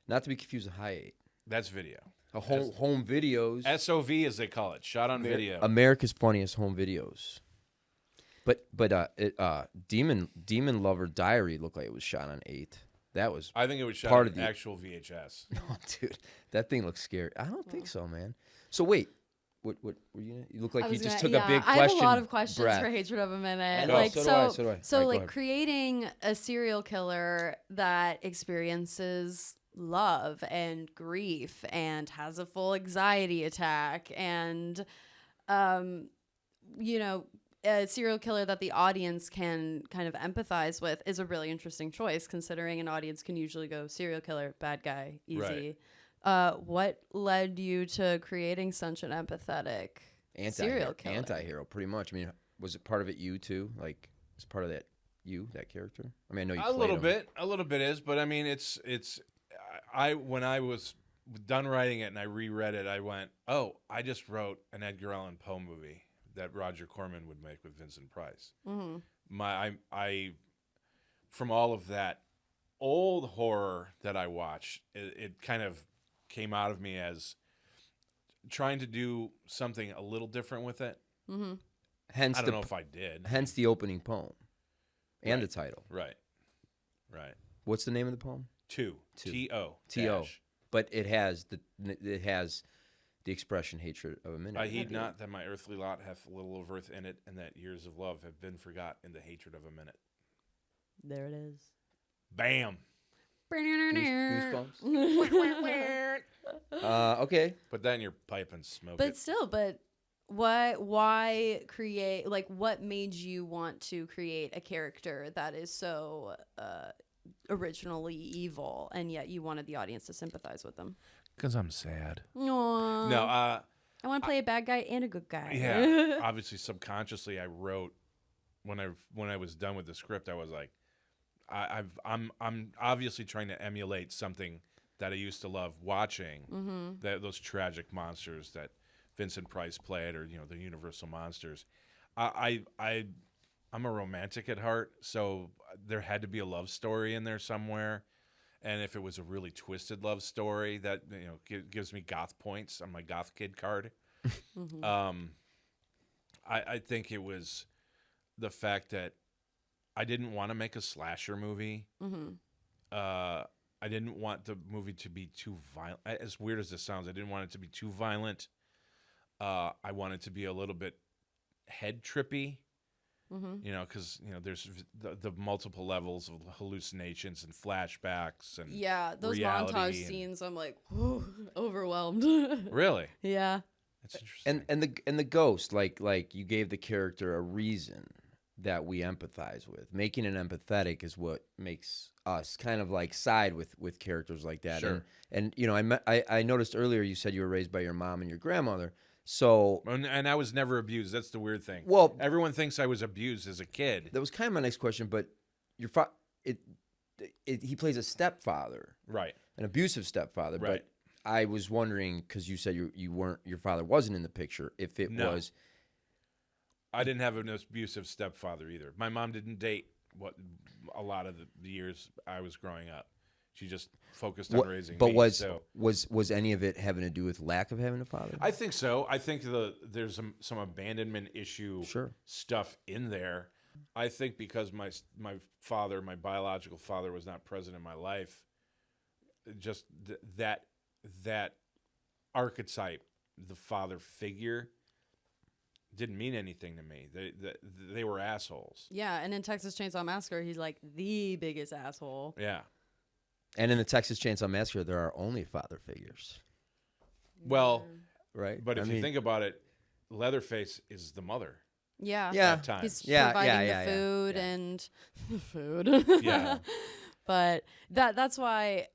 S2: not to be confused with high 8.
S6: That's video.
S2: Home videos.
S6: SOV as they call it, shot on video.
S2: America's Funniest Home Videos. But Demon Lover Diary looked like it was shot on 8. That was
S6: I think it was shot
S2: part
S6: on
S2: of the
S6: actual VHS.
S2: No, dude, that thing looks scary. I don't think so, man. So wait, what were you gonna? You look like you just took a big question.
S3: I have a lot of questions
S2: breath.
S3: for Hatred of a Minute.
S2: know,
S3: Like
S2: so do I, so do I.
S3: so
S2: All right, go
S3: like
S2: ahead.
S3: creating a serial killer that experiences love and grief and has a full anxiety attack and you know, a serial killer that the audience can kind of empathize with is a really interesting choice, considering an audience can usually go serial killer, bad guy, easy.
S6: Right.
S3: What led you to creating such an empathetic serial killer?
S2: Anti-hero, pretty much. I mean, was it part of it you too? Like, was part of that that character? I mean, I know you
S6: A
S2: played
S6: little bit is, but I mean, it's. When I was done writing it and I reread it, I went, oh, I just wrote an Edgar Allan Poe movie that Roger Corman would make with Vincent Price. Mm-hmm. I from all of that old horror that I watched, it kind of came out of me as trying to do something a little different with it.
S3: Mm-hmm.
S2: Hence,
S6: I don't know if I did.
S2: Hence the opening poem and the title.
S6: Right.
S2: What's the name of the poem?
S6: Two. T-O.
S2: T-O. But it has the expression hatred of a minute.
S6: I heed not that my earthly lot hath little of earth in it, and that years of love have been forgot in the hatred of a minute.
S3: There it is.
S6: Bam.
S2: Goosebumps. Okay.
S6: Put that in your pipe and smoke
S3: But
S6: it.
S3: still, why create, like, what made you want to create a character that is so originally evil, and yet you wanted the audience to sympathize with them?
S6: Because I'm sad.
S3: Aww.
S6: No,
S3: I want to play a bad guy and a good guy.
S6: yeah. Obviously, subconsciously, I wrote when I was done with the script. I was like, I'm obviously trying to emulate something that I used to love watching. Those tragic monsters that Vincent Price played, or the Universal monsters. I'm a romantic at heart, so there had to be a love story in there somewhere. And if it was a really twisted love story, that gives me goth points on my goth kid card. I think it was the fact that I didn't want to make a slasher movie. I didn't want the movie to be too violent. As weird as this sounds, I didn't want it to be too violent. I wanted it to be a little bit head trippy. Because there's the multiple levels of hallucinations and flashbacks and
S3: those
S6: reality
S3: montage scenes. I'm like, whew, overwhelmed.
S6: Really?
S3: Yeah.
S6: That's interesting.
S2: And the ghost, like you gave the character a reason that we empathize with. Making it empathetic is what makes us kind of like side with characters like that.
S6: Sure.
S2: And I noticed earlier you said you were raised by your mom and your grandmother. So
S6: And I was never abused. That's the weird thing.
S2: Well,
S6: everyone thinks I was abused as a kid.
S2: that was kind of my next question. But your he plays a stepfather,
S6: Right.
S2: an abusive stepfather.
S6: Right.
S2: But I was wondering, because you said your father wasn't in the picture, if it
S6: No.
S2: was.
S6: I didn't have an abusive stepfather either. My mom didn't date a lot of the years I was growing up. She just focused on raising
S2: but
S6: me.
S2: was any of it having to do with lack of having a father?
S6: I think so. I think there's some abandonment issue stuff in there. I think because my father, my biological father, was not present in my life, just that archetype, the father figure, didn't mean anything to me. They were assholes.
S3: Yeah, and in Texas Chainsaw Massacre, he's like the biggest asshole.
S6: Yeah.
S2: And in the Texas Chainsaw Massacre, there are only father figures.
S6: Well,
S2: right.
S6: But if you think about it, Leatherface is the mother.
S3: Yeah.
S2: Yeah.
S6: At times.
S3: He's
S2: Yeah,
S3: providing
S2: yeah,
S3: the
S2: yeah,
S3: food
S2: yeah.
S3: and the food.
S6: Yeah.
S3: But that's why,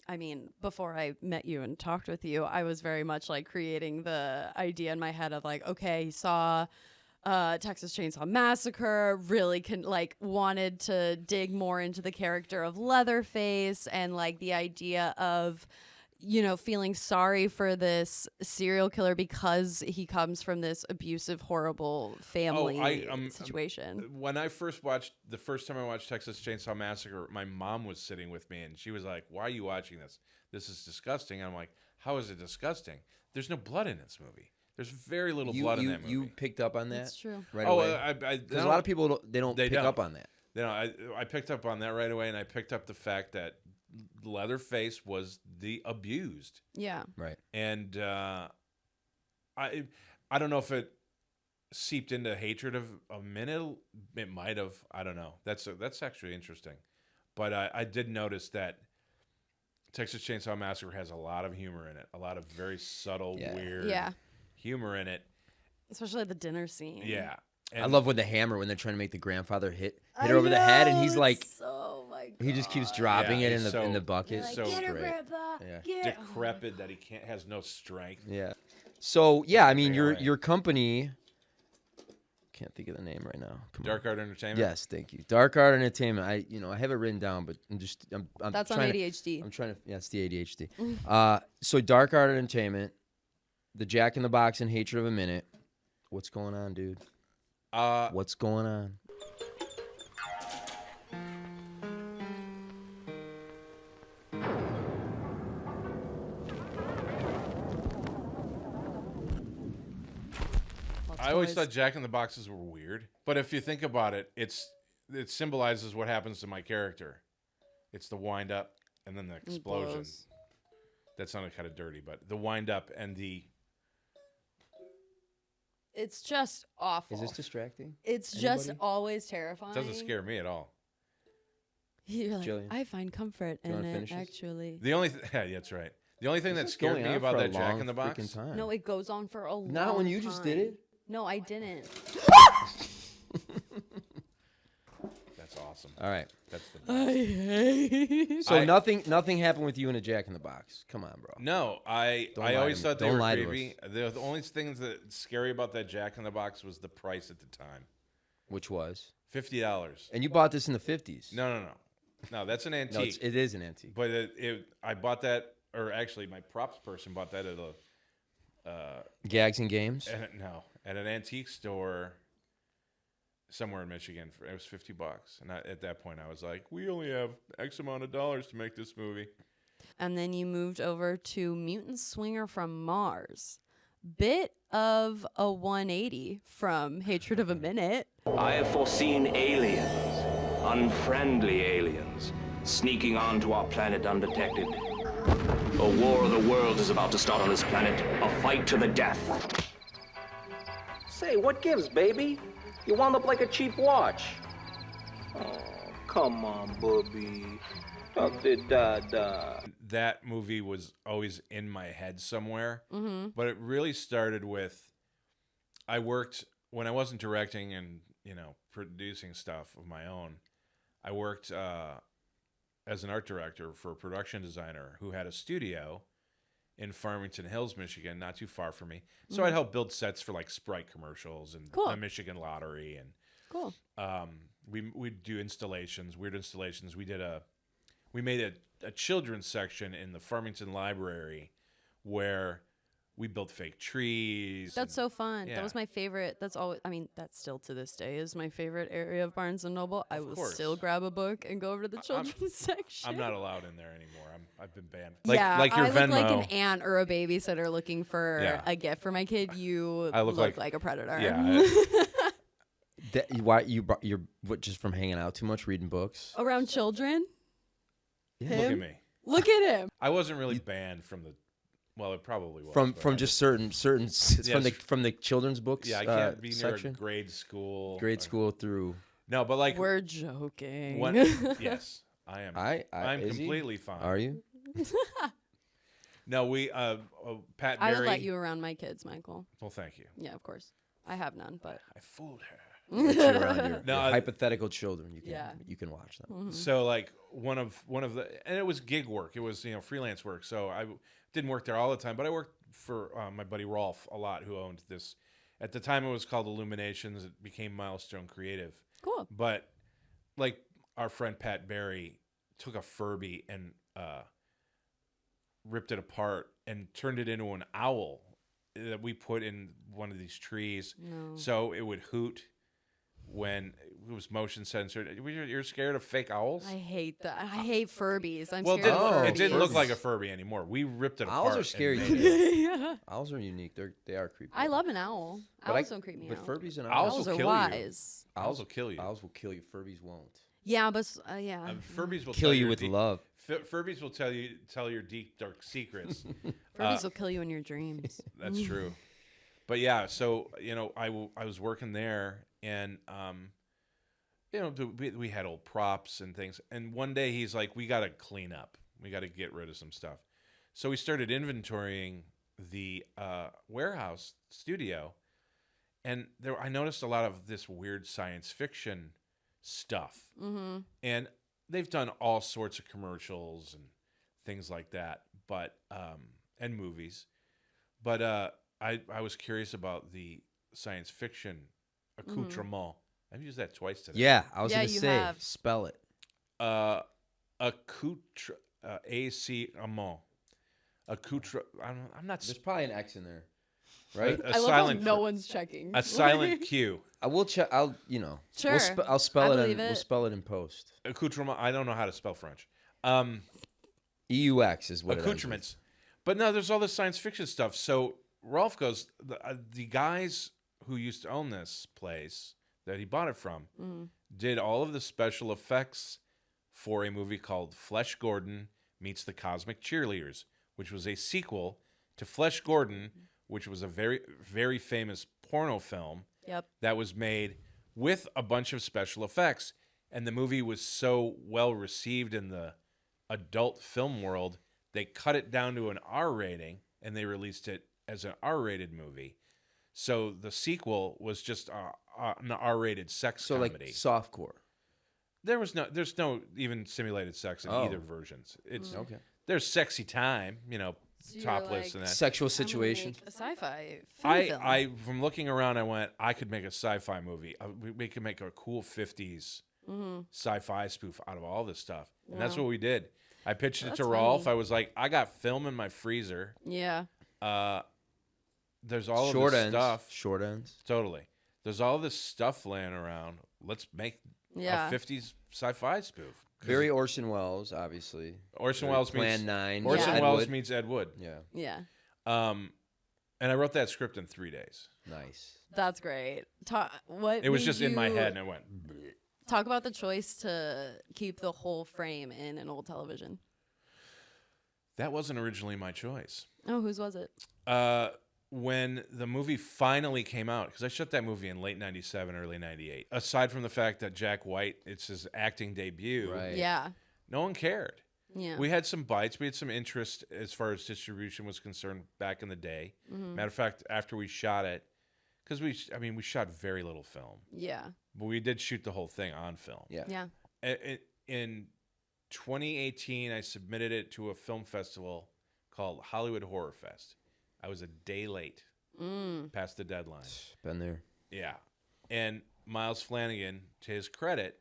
S3: I mean, before I met you and talked with you, I was very much like creating the idea in my head of like, okay, he saw Texas Chainsaw Massacre, really wanted to dig more into the character of Leatherface and like the idea of, feeling sorry for this serial killer because he comes from this abusive, horrible family situation.
S6: When the first time I watched Texas Chainsaw Massacre, my mom was sitting with me and she was like, "Why are you watching this? This is disgusting." And I'm like, "How is it disgusting? There's no blood in this movie. There's very little blood in that movie."
S2: You picked up on that?
S3: That's true.
S2: Right away? Because a lot of people, they don't pick up on that.
S6: I picked up on that right away, and I picked up the fact that Leatherface was the abused.
S3: Yeah.
S2: Right.
S6: And I don't know if it seeped into hatred of a minute. It might have. I don't know. That's actually interesting. But I did notice that Texas Chainsaw Massacre has a lot of humor in it. A lot of very subtle, weird humor in it.
S3: Especially the dinner scene.
S6: Yeah. And
S2: I love when they're trying to make the grandfather hit her over the head, and he's like,
S3: oh my God.
S2: he just keeps dropping it in the bucket.
S3: Like,
S6: so
S3: get her,
S6: great.
S3: Grandpa.
S2: Yeah.
S3: Get her.
S6: Decrepit that he has no strength.
S2: Yeah. So yeah, I mean
S6: Right.
S2: your company. Can't think of the name right now.
S6: Dark Art Entertainment.
S2: Yes, thank you. Dark Art Entertainment. I have it written down, but I'm
S3: That's on ADHD.
S2: I'm trying to. Yeah, it's the ADHD. So Dark Art Entertainment, the Jack in the Box and Hatred of a Minute. What's going on, dude? What's going on?
S6: I always thought Jack in the Boxes were weird, but if you think about it, it symbolizes what happens to my character. It's the wind up and then the explosion. That sounded kind of dirty, but the wind up and the.
S3: It's just awful.
S2: Is this distracting?
S3: It's just always terrifying.
S6: It doesn't scare me at all.
S3: You're like,
S2: Jillian,
S3: I find comfort
S2: you
S3: in
S2: wanna
S3: it,
S2: finish this?
S3: actually.
S6: The only yeah, that's right. The only thing that
S2: This is
S6: scared
S2: going
S6: me
S2: on
S6: about
S2: for a
S6: that Jack
S2: long
S6: in the Box.
S2: freaking time.
S3: No, it goes on for a long time.
S2: Not when you just did it.
S3: No, I didn't.
S6: That's awesome.
S2: All right.
S6: That's the best.
S3: I hate.
S2: So nothing happened with you in a Jack in the Box. Come on, bro.
S6: No, I
S2: lie
S6: always
S2: to me.
S6: thought they
S2: Don't
S6: were
S2: lie to
S6: creepy. The only things that's scary about that Jack in the Box was the price at the time.
S2: Which was?
S6: $50.
S2: And you bought this in the 50s.
S6: No, that's an antique.
S2: No, it is an antique.
S6: But I bought that, or actually, my props person bought that at
S2: Gags and Games?
S6: at an antique store somewhere in Michigan. It was $50, and at that point, I was like, "We only have X amount of dollars to make this movie."
S3: And then you moved over to Mutant Swinger from Mars. Bit of a 180 from Hatred of a Minute.
S9: I have foreseen aliens, unfriendly aliens, sneaking onto our planet undetected. A war of the worlds is about to start on this planet, a fight to the death. Say, what gives, baby? You wound up like a cheap watch. Oh, come on, bubby.
S6: That movie was always in my head somewhere, but it really started with when I wasn't directing and producing stuff of my own. I worked as an art director for a production designer who had a studio in Farmington Hills, Michigan, not too far from me. So I'd help build sets for like Sprite commercials and the Michigan Lottery, and we'd do installations, weird installations. We made a children's section in the Farmington Library where we built fake trees.
S3: That's so fun.
S6: Yeah.
S3: That was my favorite. That's still to this day is my favorite area of Barnes & Noble. I will still grab a book and go over to the children's section.
S6: I'm not allowed in there anymore. I've been banned.
S3: Like your
S6: Venmo.
S3: I look like an aunt or a babysitter looking for a gift for my kid. You look like a predator.
S6: Yeah.
S2: You're just from hanging out too much, reading books?
S3: Around children?
S6: Look at me.
S3: Look at him.
S6: I wasn't really banned from the. Well, it probably was.
S2: From just certain from the children's books.
S6: Yeah, I can't be near
S2: section?
S6: a grade school.
S2: Through.
S6: No, but like
S3: we're joking.
S6: Yes, I am.
S2: I'm
S6: completely fine.
S2: Are you?
S6: No, we Pat
S3: I
S6: Berry.
S3: would let you around my kids, Michael.
S6: Well, thank you.
S3: Yeah, of course. I have none, but
S6: I fooled her.
S2: You're around your hypothetical children. You can watch them.
S3: Mm-hmm.
S6: So like one of the, and it was gig work. It was freelance work. So I didn't work there all the time, but I worked for my buddy Rolf a lot, who owned this At the time, it was called Illuminations. It became Milestone Creative.
S3: Cool.
S6: But like our friend Pat Barry took a Furby and ripped it apart and turned it into an owl that we put in one of these trees.
S3: No.
S6: So it would hoot when it was motion censored. You're scared of fake owls?
S3: I hate that. I hate Furbies. I'm
S6: Well,
S3: scared of Furbies.
S6: it didn't look like a Furby anymore. We ripped it apart.
S2: Owls are scary.
S6: and made it.
S3: Yeah.
S2: Owls are unique. They are creepy.
S3: I love an owl.
S2: But
S3: Owls don't creep me
S2: But
S3: out.
S2: Furbies and
S6: Owls
S2: owls
S6: will
S3: are
S6: kill
S3: wise.
S6: you. Owls will kill you.
S2: Owls will kill you. Furbies won't.
S3: Yeah, but yeah.
S6: Furbies will
S2: Kill
S6: tell
S2: you
S6: your
S2: with love.
S6: Furbies will tell your deep dark secrets.
S3: Furbies will kill you in your dreams.
S6: That's true. But yeah, so I was working there, and we had old props and things. And one day he's like, "We got to clean up. We got to get rid of some stuff." So we started inventorying the warehouse studio, and I noticed a lot of this weird science fiction stuff.
S3: Mm-hmm.
S6: And they've done all sorts of commercials and things like that, but and movies. But I was curious about the science fiction accoutrement. I've used that twice today.
S2: Yeah, I was
S3: Yeah,
S2: going to
S3: you
S2: say,
S3: have.
S2: spell it.
S6: Accoutrement. I'm not.
S2: There's probably an X in there, right?
S6: A
S3: I love
S6: silent
S3: how no one's checking.
S6: a silent Q.
S2: I will check. I'll,
S3: Sure.
S2: I'll spell
S3: I
S2: it.
S3: believe
S2: We'll
S3: it.
S2: spell it in post.
S6: Accoutrement. I don't know how to spell French.
S2: EUX is what
S6: Accoutrements. But no, there's all this science fiction stuff. So Rolf goes, the guys who used to own this place that he bought it from did all of the special effects for a movie called Flesh Gordon Meets the Cosmic Cheerleaders, which was a sequel to Flesh Gordon, which was a very, very famous porno film
S3: Yep.
S6: that was made with a bunch of special effects. And the movie was so well received in the adult film world, they cut it down to an R rating and they released it as an R-rated movie. So the sequel was just an R-rated sex comedy.
S2: like softcore.
S6: There's no even simulated sex in either versions. It's
S2: Okay.
S6: There's sexy time,
S3: So you're
S6: topless
S3: like,
S6: and that.
S2: Sexual
S3: I'm gonna
S2: situation.
S3: make a sci-fi film.
S6: I from looking around, I went, I could make a sci-fi movie. We could make a cool 50s sci-fi spoof out of all this stuff. And that's
S3: Wow.
S6: what we did. I pitched it
S3: That's
S6: to Rolf.
S3: funny.
S6: I was like, I got film in my freezer.
S3: Yeah.
S6: There's all
S2: Short
S6: of this
S2: ends.
S6: stuff.
S2: Short ends.
S6: Totally. There's all this stuff laying around. Let's make
S3: Yeah.
S6: a 50s sci-fi spoof.
S2: Very Orson Welles, obviously.
S6: Orson
S2: Very
S6: Welles
S2: Plan
S6: meets
S2: 9.
S6: Orson
S3: Yeah.
S2: Ed
S6: Welles
S2: Wood.
S6: meets Ed Wood.
S2: Yeah.
S3: Yeah.
S6: And I wrote that script in 3 days.
S2: Nice.
S3: That's great.
S6: It was just in my head, and I went.
S3: Talk about the choice to keep the whole frame in an old television.
S6: That wasn't originally my choice.
S3: Oh, whose was it?
S6: When the movie finally came out, because I shot that movie in late 97, early 98. Aside from the fact that Jack White, it's his acting debut,
S2: Right.
S3: Yeah.
S6: no one cared.
S3: Yeah.
S6: We had some bites. We had some interest as far as distribution was concerned back in the day. Matter of fact, after we shot it, because we shot very little film,
S3: Yeah.
S6: but we did shoot the whole thing on film.
S2: Yeah.
S3: Yeah.
S6: In 2018, I submitted it to a film festival called Hollywood Horror Fest. I was a day late, past the deadline.
S2: Been there.
S6: Yeah. And Miles Flanagan, to his credit,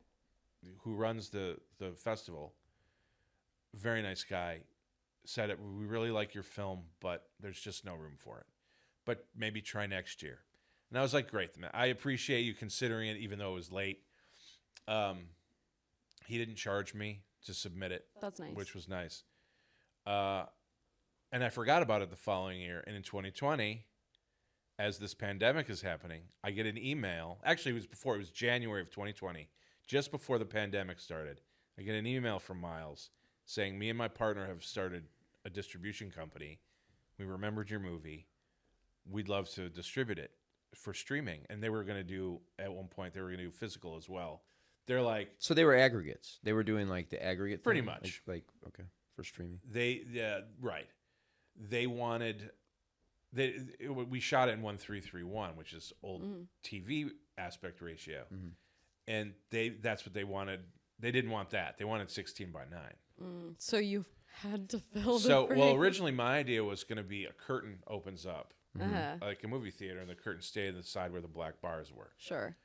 S6: who runs the festival, very nice guy, said, we really like your film, but there's just no room for it. But maybe try next year. And I was like, great, man. I appreciate you considering it, even though it was late. He didn't charge me to submit it.
S3: That's nice.
S6: Which was nice. And I forgot about it the following year. And in 2020, as this pandemic is happening, I get an email. Actually, it was January of 2020, just before the pandemic started. I get an email from Miles saying, me and my partner have started a distribution company. We remembered your movie. We'd love to distribute it for streaming. And they were going to do, at one point, they were going to do physical as well. They're like...
S2: So they were aggregates. They were doing like the aggregate
S6: Pretty
S2: thing?
S6: much.
S2: Like okay, for streaming.
S6: Right. They wanted... we shot it in 1:3:1, which is old TV aspect ratio. And that's what they wanted. They didn't want that. They wanted 16:9.
S3: So you had to fill the
S6: So,
S3: frame.
S6: well, originally my idea was going to be a curtain opens up like a movie theater, and the curtain stayed on the side where the black bars were.
S3: Sure.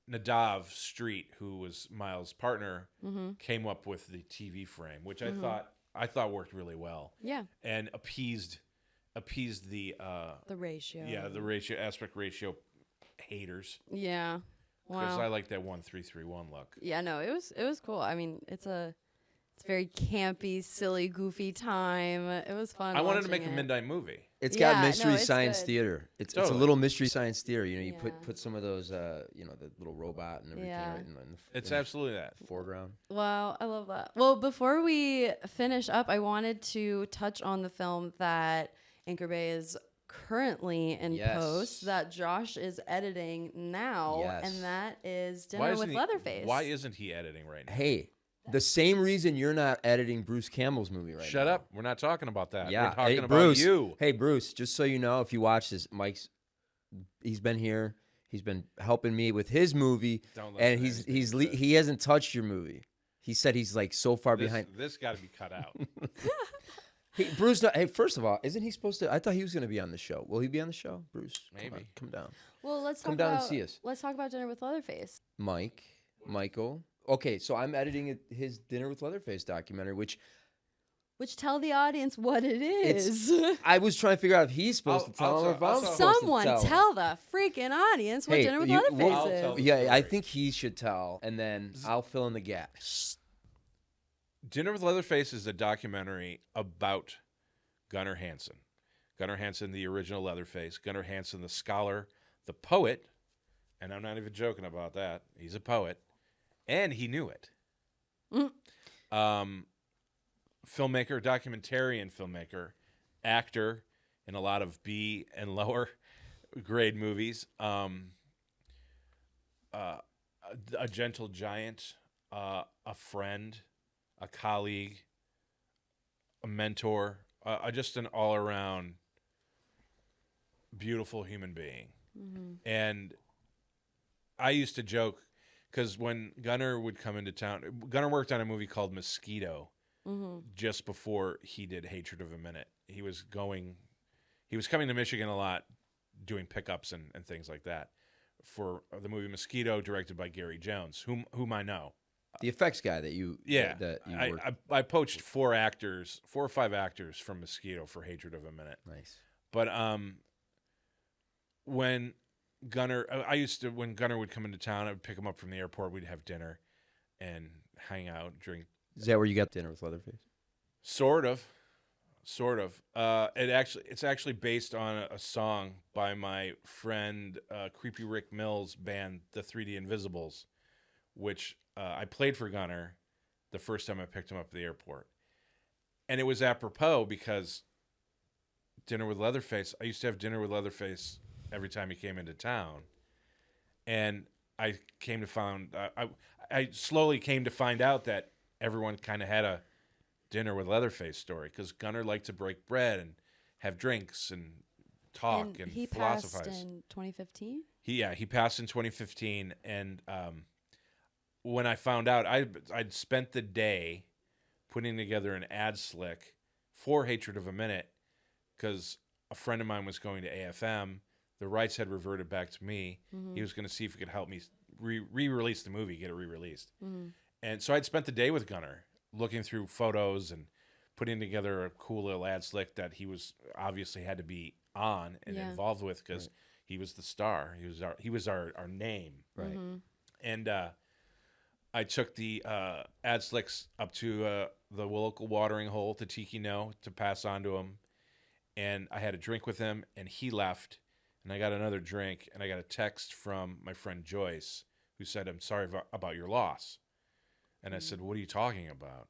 S6: Nadav Street, who was Miles' partner, came up with the TV frame, which I thought worked really well.
S3: Yeah.
S6: And appeased the
S3: ratio.
S6: Yeah, the aspect ratio haters.
S3: Yeah.
S6: Because
S3: Wow.
S6: I like that 1:3:3:1 look.
S3: Yeah, no, it was cool. I mean, it's very campy, silly, goofy time. It was fun.
S6: I wanted to make
S3: watching
S6: a
S3: it.
S6: midnight movie.
S2: It's
S3: Yeah,
S2: got
S3: no,
S2: mystery
S3: it's
S2: science
S3: good.
S2: theater. It's a
S6: Totally.
S2: little mystery science theater. You know, you
S3: Yeah.
S2: put some of those, the little robot and everything
S3: Yeah.
S2: right in the
S6: It's
S2: in the
S6: absolutely that.
S2: foreground.
S3: Wow, I love that. Well, before we finish up, I wanted to touch on the film that Anchor Bay is currently in
S2: Yes.
S3: post, that Josh is editing now,
S2: Yes.
S3: and that is Dinner with Leatherface.
S6: Why isn't he editing right now?
S2: Hey, the same reason you're not editing Bruce Campbell's movie right now.
S6: Shut up. We're not talking about that.
S2: Yeah.
S6: We're talking
S2: Hey,
S6: about
S2: Bruce.
S6: you.
S2: Hey, Bruce, just so you know, if you watch this, he's been here. He's been helping me with his movie,
S6: Don't
S2: and
S6: listen to anything he says.
S2: he hasn't touched your movie. He said he's like so far behind.
S6: This got to be cut out.
S2: Hey, Bruce, hey, first of all, isn't he supposed to? I thought he was going to be on the show. Will he be on the show, Bruce?
S6: Maybe.
S2: Come down.
S3: Well, let's
S2: Come
S3: talk
S2: down
S3: about
S2: and see us.
S3: Let's talk about Dinner with Leatherface.
S2: Michael. Okay, so I'm editing his Dinner with Leatherface documentary, which
S3: Tell the audience what it is.
S2: I was trying to figure out if he's supposed to tell him or if I'm supposed
S3: Someone
S2: to
S3: tell the freaking audience what
S2: Hey,
S3: Dinner with
S2: you-
S3: Leatherface
S6: I'll
S3: is.
S6: tell the
S2: Yeah, I
S6: story.
S2: think he should tell, and then I'll fill in the gaps.
S6: Dinner with Leatherface is a documentary about Gunnar Hansen. Gunnar Hansen, the original Leatherface. Gunnar Hansen, the scholar, the poet, and I'm not even joking about that. He's a poet, and he knew it. Filmmaker, documentarian filmmaker, actor in a lot of B and lower grade movies. A gentle giant, a friend, a colleague, a mentor, just an all-around beautiful human being. And I used to joke because when Gunnar would come into town, Gunnar worked on a movie called Mosquito just before he did Hatred of a Minute. He was coming to Michigan a lot, doing pickups and things like that for the movie Mosquito, directed by Gary Jones, whom I know.
S2: The effects guy that you worked.
S6: I poached 4 or 5 actors from Mosquito for Hatred of a Minute.
S2: Nice.
S6: But when Gunnar would come into town, I would pick him up from the airport. We'd have dinner and hang out, drink.
S2: Is that where you got Dinner with Leatherface?
S6: Sort of. It's actually based on a song by my friend Creepy Rick Mills' band, the 3D Invisibles, which I played for Gunnar the first time I picked him up at the airport. And it was apropos because Dinner with Leatherface, I used to have Dinner with Leatherface every time he came into town. And I slowly came to find out that everyone kind of had a Dinner with Leatherface story because Gunnar liked to break bread and have drinks and talk and
S3: he
S6: philosophize.
S3: passed in 2015?
S6: He passed in 2015. And when I found out, I'd spent the day putting together an ad slick for Hatred of a Minute because a friend of mine was going to AFM. The rights had reverted back to me. He was going to see if he could help me re-release the movie, get it re-released. And so I'd spent the day with Gunnar, looking through photos and putting together a cool little ad slick that he was obviously had to be on and involved with because he was the star. He was our name.
S2: Right.
S6: And I took the ad slicks up to the local watering hole to Tiki No to pass on to him. And I had a drink with him, and he left. And I got another drink, and I got a text from my friend Joyce, who said, "I'm sorry about your loss." And I said, "What are you talking about?"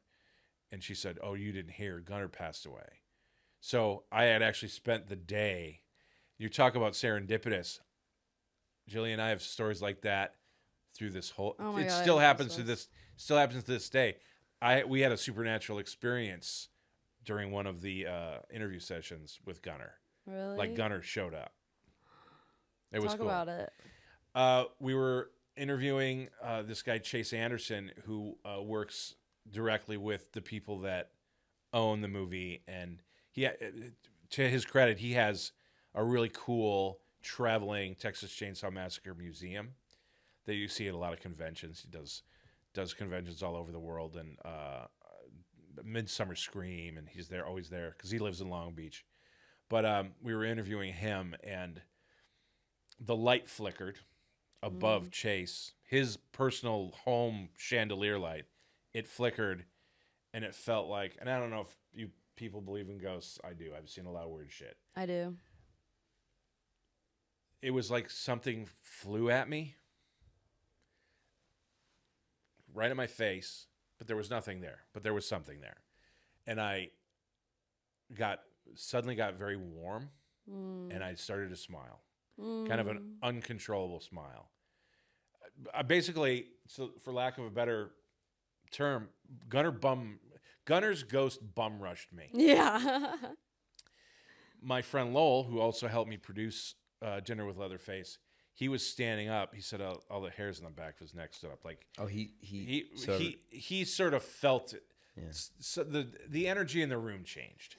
S6: And she said, "Oh, you didn't hear. Gunnar passed away." So I had actually spent the day. You talk about serendipitous. Jillian and I have stories like that through this whole.
S3: Oh my
S6: it
S3: God,
S6: still
S3: I
S6: happens
S3: love
S6: to
S3: this.
S6: this. Still happens to this day. We had a supernatural experience during one of the interview sessions with Gunnar.
S3: Really?
S6: Like Gunnar showed up. It was
S3: Talk
S6: cool.
S3: about it.
S6: We were interviewing this guy Chase Anderson, who works directly with the people that own the movie, and to his credit, he has a really cool traveling Texas Chainsaw Massacre museum that you see at a lot of conventions. He does conventions all over the world, and Midsummer Scream, and he's always there because he lives in Long Beach. But we were interviewing him, and the light flickered above Chase, his personal home chandelier light. It flickered, and it felt like, and I don't know if you people believe in ghosts. I do. I've seen a lot of weird shit.
S3: I do.
S6: It was like something flew at me right in my face, but there was nothing there. But there was something there. And I suddenly got very warm, and I started to smile. Kind of an uncontrollable smile. I basically, so for lack of a better term, Gunner's ghost bum rushed me.
S3: Yeah.
S6: My friend Lowell, who also helped me produce Dinner with Leatherface, he was standing up. He said all the hairs on the back of his neck stood up. Like,
S2: oh,
S6: he sort of felt it. Yeah. So the energy in the room changed.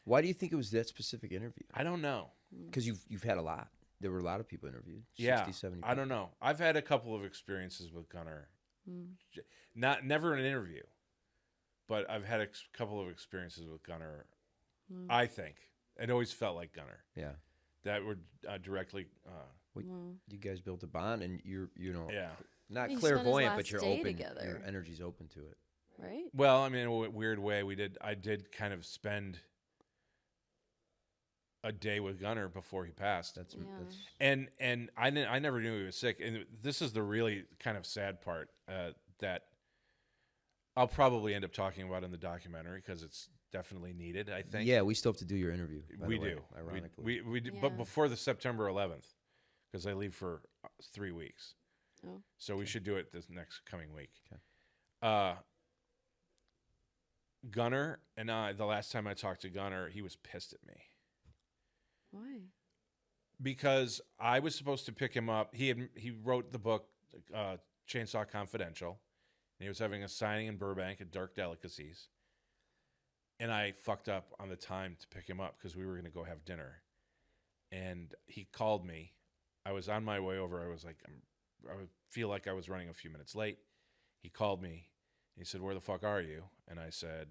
S2: Why do you think it was that specific interview?
S6: I don't know.
S2: Because you've had a lot. There were a lot of people interviewed. 60,
S6: yeah,
S2: 70
S6: I don't know. I've had a couple of experiences with Gunnar. Never an interview, but I've had a couple of experiences with Gunnar. I think it always felt like Gunnar.
S2: Yeah,
S6: that were directly.
S2: You guys built a bond, and you're
S6: yeah,
S2: not clairvoyant, but you're open. Together. Your energy's open to it.
S3: Right.
S6: Well, I mean, in a weird way, I did kind of spend a day with Gunnar before he passed. And I never knew he was sick. And this is the really kind of sad part that I'll probably end up talking about in the documentary because it's definitely needed, I think.
S2: Yeah, we still have to do your interview.
S6: We do. Ironically, we do, but before the September 11th, because I leave for 3 weeks.
S3: Oh.
S6: So we should do it this next coming week. Okay. Gunnar and I, the last time I talked to Gunnar, he was pissed at me.
S3: Why?
S6: Because I was supposed to pick him up. He wrote the book Chainsaw Confidential, and he was having a signing in Burbank at Dark Delicacies. And I fucked up on the time to pick him up because we were going to go have dinner. And he called me. I was on my way over. I was like, I feel like I was running a few minutes late. He called me. He said, "Where the fuck are you?" And I said,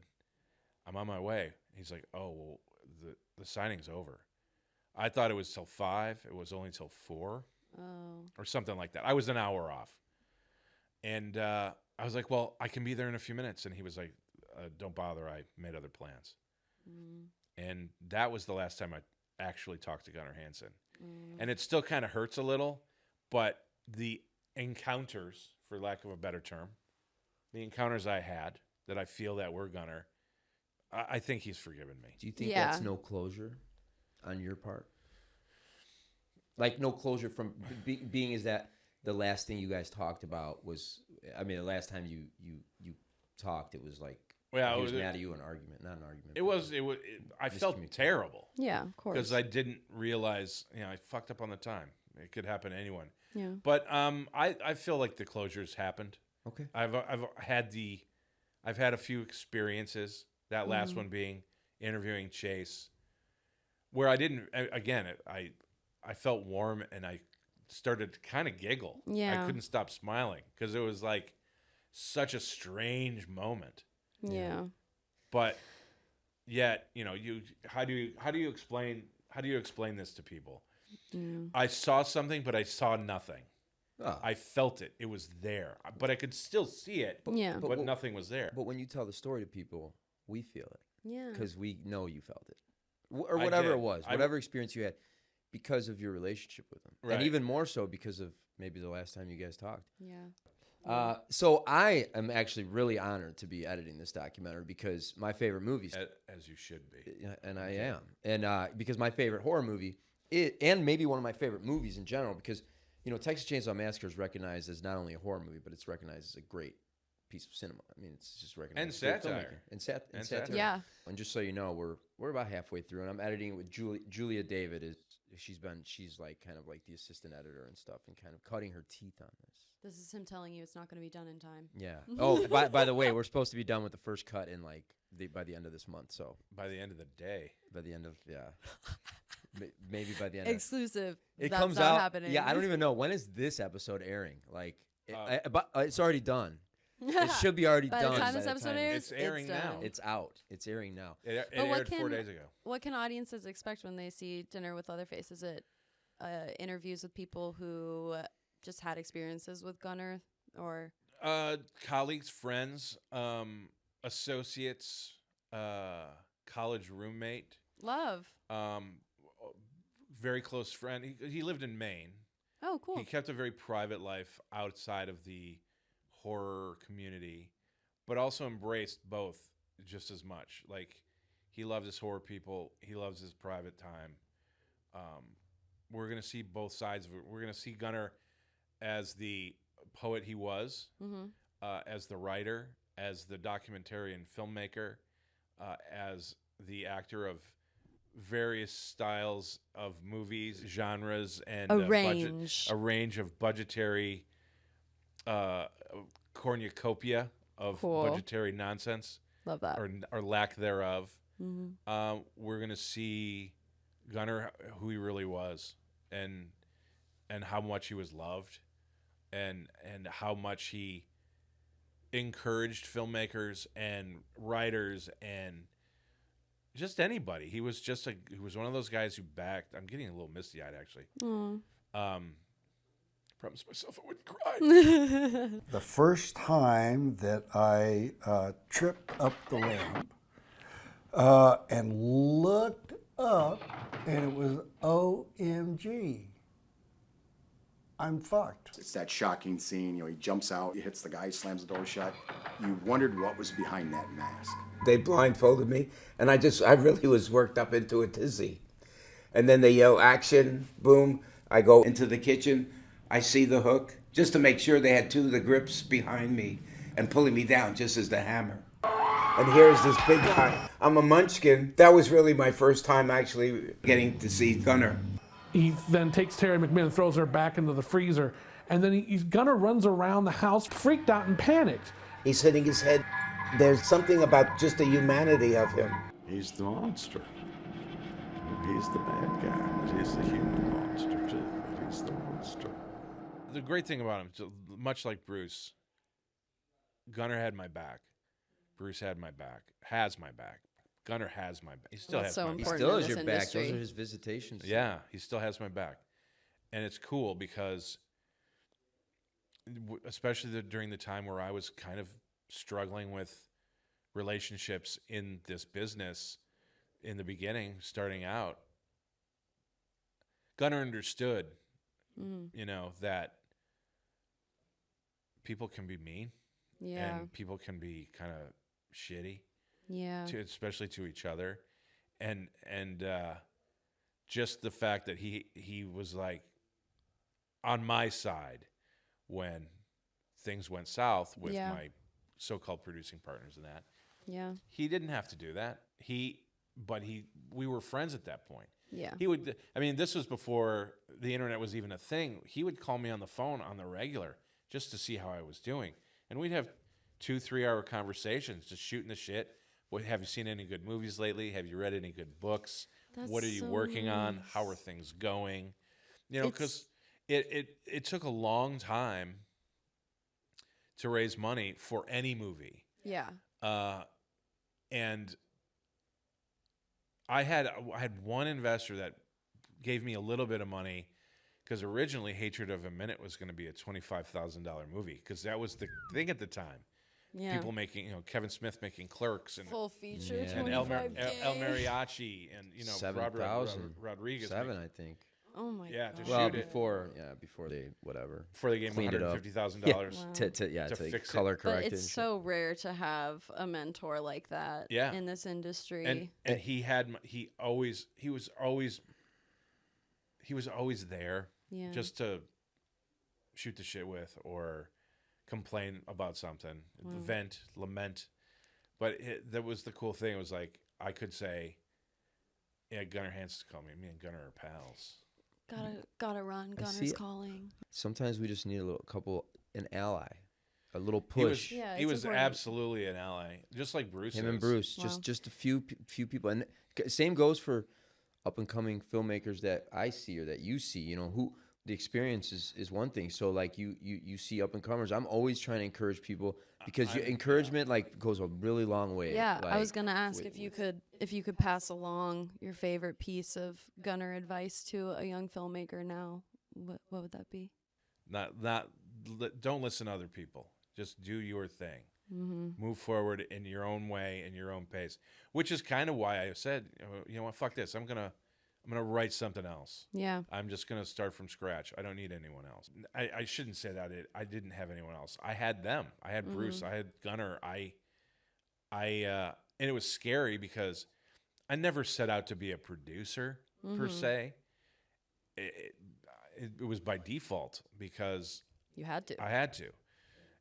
S6: "I'm on my way." He's like, "Oh, well, the signing's over." I thought it was till 5. It was only till 4 or something like that. I was an hour off. And I was like, "Well, I can be there in a few minutes." And he was like, "Don't bother. I made other plans." And that was the last time I actually talked to Gunnar Hansen. And it still kind of hurts a little, but the encounters, for lack of a better term, the encounters I had that I feel that were Gunnar, I think he's forgiven me.
S2: Do you think that's no closure on your part? Like no closure from being is that the last thing you guys talked about was, I mean, the last time you talked, it was like,
S6: well,
S2: he was mad at you, an argument, not an argument.
S6: It was. I felt terrible.
S3: Yeah, of course.
S6: Because I didn't realize, I fucked up on the time. It could happen to anyone.
S3: Yeah.
S6: But I feel like the closure's happened.
S2: Okay.
S6: I've had a few experiences. That last one being interviewing Chase, where I didn't. Again, I felt warm and I started to kind of giggle.
S3: Yeah.
S6: I couldn't stop smiling because it was like such a strange moment.
S3: Yeah.
S6: But yet, how do you explain this to people? I saw something, but I saw nothing. Oh. I felt it. It was there, but I could still see it. But nothing was there.
S2: But when you tell the story to people, we feel it.
S3: Yeah.
S2: Because we know you felt it, or whatever it was, whatever experience you had, because of your relationship with them, and even more so because of maybe the last time you guys talked.
S3: Yeah.
S2: So I am actually really honored to be editing this documentary because my favorite movies,
S6: as you should be,
S2: and I am, and because my favorite horror movie, and maybe one of my favorite movies in general, because Texas Chainsaw Massacre is recognized as not only a horror movie, but it's recognized as a great piece of cinema. I mean, it's just recognized
S6: and satire,
S2: and satire.
S3: Yeah.
S2: And just so you know, we're about halfway through, and I'm editing it with Julia David is she's like kind of like the assistant editor and stuff, and kind of cutting her teeth on this.
S3: This is him telling you it's not going to be done in time.
S2: Yeah. Oh, by the way, we're supposed to be done with the first cut in like by the end of this month. So
S6: by the end of the day.
S2: By the end of maybe by the end.
S3: Exclusive.
S2: It
S3: That's
S2: comes
S3: not
S2: out.
S3: happening.
S2: Yeah, I don't even know when is this episode airing. Like, but it's already done. It should be already
S3: by
S2: done.
S3: The time this episode airs,
S6: it's airing now.
S2: It's out. It's airing now.
S6: It aired 4 days ago.
S3: What can audiences expect when they see Dinner with Leatherface? Is it interviews with people who just had experiences with Gunnar, or
S6: colleagues, friends, associates, college roommate,
S3: love,
S6: very close friend. He lived in Maine.
S3: Oh, cool.
S6: He kept a very private life outside of the horror community, but also embraced both just as much. Like, he loved his horror people. He loves his private time. We're going to see both sides of it. We're going to see Gunnar as the poet he was, as the writer, as the documentarian filmmaker, as the actor of various styles of movies, genres, and
S3: a range
S6: of budgetary cornucopia of budgetary nonsense.
S3: Love that.
S6: Or lack thereof. We're going to see Gunnar, who he really was, and how much he was loved, and how much he encouraged filmmakers and writers and just anybody. He was one of those guys who backed. I'm getting a little misty-eyed, actually. Promised myself I wouldn't cry.
S10: The first time that I tripped up the ramp and looked up, and it was OMG. I'm fucked.
S11: It's that shocking scene. He jumps out, he hits the guy, slams the door shut. You wondered what was behind that mask.
S12: They blindfolded me, and I really was worked up into a tizzy. And then they yell, action, boom. I go into the kitchen. I see the hook, just to make sure they had two of the grips behind me and pulling me down just as the hammer. And here's this big guy. I'm a munchkin. That was really my first time actually getting to see Gunnar.
S13: He then takes Terry McMinn and throws her back into the freezer. And then Gunnar runs around the house, freaked out and panicked.
S12: He's hitting his head. There's something about just the humanity of him.
S14: He's the monster. He's the bad guy, but he's the human monster too. But he's the monster.
S6: The great thing about him, much like Bruce, Gunnar had my back. Bruce had my back. Has my back. Gunnar has my back. He still has my back.
S2: He still has your back. Those are his visitations.
S6: Yeah, he still has my back. And it's cool because, especially during the time where I was kind of struggling with relationships in this business in the beginning, starting out, Gunnar understood, that people can be mean.
S3: Yeah.
S6: And people can be kind of shitty.
S3: Yeah.
S6: Especially to each other. And just the fact that he was like on my side when things went south with my so-called producing partners and that.
S3: Yeah.
S6: He didn't have to do that. We were friends at that point.
S3: Yeah.
S6: He would, this was before the internet was even a thing. He would call me on the phone on the regular just to see how I was doing. And we'd have 2-3 hour conversations just shooting the shit. Have you seen any good movies lately? Have you read any good books? What are you working on? How are things going? Because it took a long time to raise money for any movie.
S3: Yeah.
S6: And I had one investor that gave me a little bit of money because originally Hatred of a Minute was going to be a $25,000 movie because that was the thing at the time.
S3: Yeah.
S6: People making, Kevin Smith making Clerks and
S3: full feature,
S6: and El Mariachi and Robert Rodriguez.
S2: I think.
S3: Oh my god.
S2: Well, before they
S6: gave him
S2: $150,000 to
S6: fix
S2: color
S6: it.
S2: correct.
S3: But it's so rare to have a mentor like that in this industry.
S6: And he was always there just to shoot the shit with or complain about something, vent, lament. But that was the cool thing. It was like I could say, Yeah, Gunnar Hansen called me. Me and Gunnar are pals.
S3: Gotta run. Gunner's calling.
S2: Sometimes we just need an ally, a little push.
S6: He was absolutely an ally, just like Bruce.
S2: Him and Bruce, just a few people, and same goes for up and coming filmmakers that I see or that you see. You know, who the experience is one thing. So like you see up and comers. I'm always trying to encourage people because encouragement like goes a really long way.
S3: Yeah,
S2: like,
S3: I was gonna ask if you could pass along your favorite piece of Gunnar advice to a young filmmaker now. What would that be?
S6: Don't listen to other people. Just do your thing.
S3: Mm-hmm.
S6: Move forward in your own way, in your own pace. Which is kind of why I said, you know what, fuck this. I'm gonna write something else.
S3: Yeah.
S6: I'm just gonna start from scratch. I don't need anyone else. I shouldn't say that. I didn't have anyone else. I had them. I had Bruce. I had Gunnar. And it was scary because I never set out to be a producer per se. It was by default because
S3: you had to.
S6: I had to.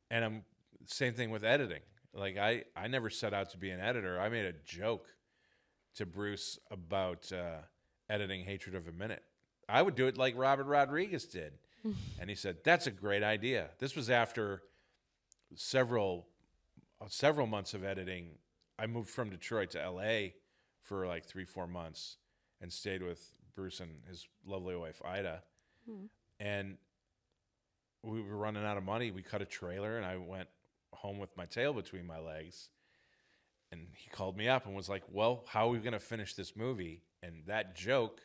S6: And same thing with editing. Like I never set out to be an editor. I made a joke to Bruce about editing Hatred of a Minute. I would do it like Robert Rodriguez did. And he said, that's a great idea. This was after several months of editing. I moved from Detroit to LA for like 3-4 months and stayed with Bruce and his lovely wife, Ida. And we were running out of money. We cut a trailer, and I went home with my tail between my legs. And he called me up and was like, well, how are we going to finish this movie? And that joke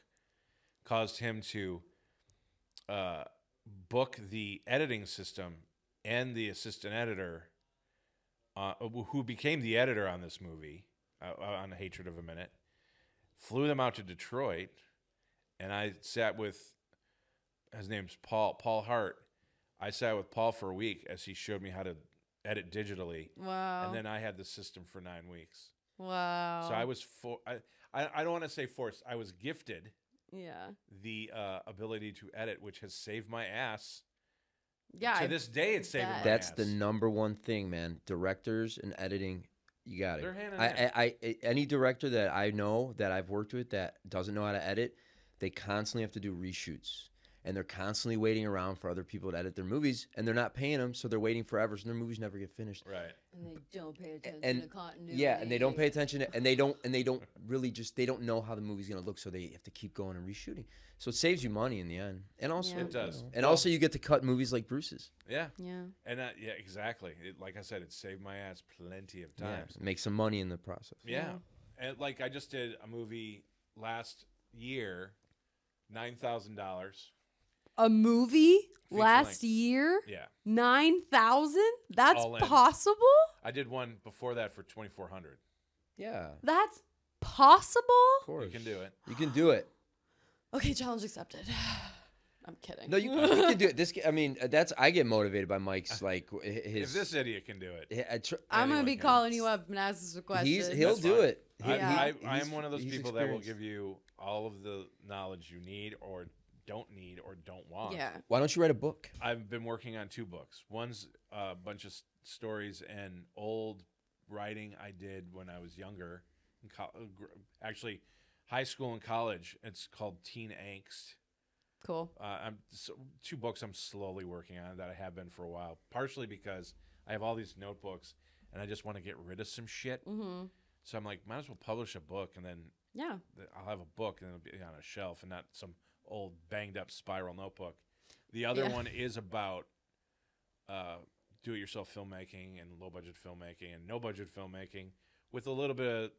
S6: caused him to book the editing system and the assistant editor, who became the editor on this movie, on Hatred of a Minute, flew them out to Detroit, and I sat with, his name's Paul Hart. I sat with Paul for a week as he showed me how to edit digitally.
S3: Wow.
S6: And then I had the system for 9 weeks.
S3: Wow.
S6: So I was I don't want to say forced. I was gifted the ability to edit, which has saved my ass.
S3: Yeah.
S6: To this day, it's saving my ass.
S2: That's the number one thing, man. Directors and editing, you got it.
S6: They're hand in hand.
S2: I any director that I know that I've worked with that doesn't know how to edit, they constantly have to do reshoots. And they're constantly waiting around for other people to edit their movies, and they're not paying them, so they're waiting forever, so their movies never get finished.
S6: Right.
S3: And they don't pay attention to continuity.
S2: Yeah, and they don't pay attention, and they don't really they don't know how the movie's gonna look, so they have to keep going and reshooting. So it saves you money in the end, and also
S6: it does.
S2: And also you get to cut movies like Bruce's.
S6: Yeah.
S3: Yeah.
S6: And yeah, exactly. Like I said, it saved my ass plenty of times.
S2: Make some money in the process.
S6: Yeah. And like I just did a movie last year, $9,000.
S3: A movie last year?
S6: Yeah.
S3: 9,000? That's
S6: All in.
S3: possible?
S6: I did one before that for 2,400.
S2: Yeah.
S3: That's possible?
S2: Of course.
S6: You can do it.
S2: You can do it.
S3: Okay, challenge accepted. I'm kidding.
S2: No, you can do it. I get motivated by Mike's his.
S6: If this idiot can do it,
S3: I'm gonna be calling you up and asking some questions.
S2: He'll do it.
S6: I am one of those people that will give you all of the knowledge you need or don't need or don't want.
S3: Yeah.
S2: Why don't you write a book?
S6: I've been working on 2 books. One's a bunch of stories and old writing I did when I was younger, actually high school and college. It's called Teen Angst.
S3: Cool.
S6: 2 books I'm slowly working on that I have been for a while, partially because I have all these notebooks and I just want to get rid of some shit.
S3: Mm-hmm.
S6: So I'm like, might as well publish a book, and then I'll have a book and it'll be on a shelf and not some old banged up spiral notebook. The other one is about do-it-yourself filmmaking and low-budget filmmaking and no-budget filmmaking with a little bit of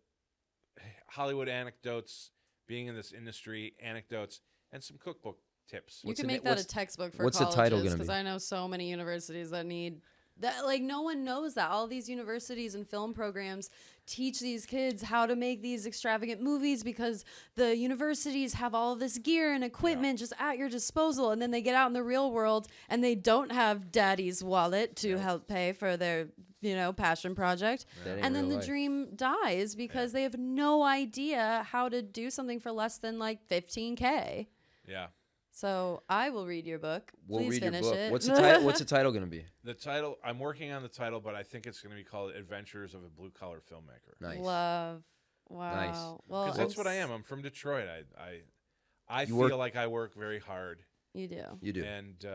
S6: Hollywood anecdotes, being in this industry, anecdotes, and some cookbook tips.
S3: You can make that a textbook for
S2: what's
S3: colleges.
S2: The title gonna be?
S3: Because I know so many universities that need that. Like, no one knows that. All these universities and film programs teach these kids how to make these extravagant movies because the universities have all of this gear and equipment just at your disposal, and then they get out in the real world and they don't have daddy's wallet to help pay for their passion project, and then the dream dies because they have no idea how to do something for less than like $15K.
S6: Yeah.
S3: So I will read your book.
S2: We'll
S3: Please
S2: read
S3: finish
S2: your book.
S3: it.
S2: What's the title going to be?
S6: The title, I'm working on the title, but I think it's going to be called Adventures of a Blue Collar Filmmaker.
S2: Nice.
S3: Love. Wow.
S2: Nice.
S3: Well,
S6: Because that's what I am. I'm from Detroit. I
S2: You
S6: feel
S2: work-
S6: like I work very hard.
S3: You do.
S2: You do.
S6: And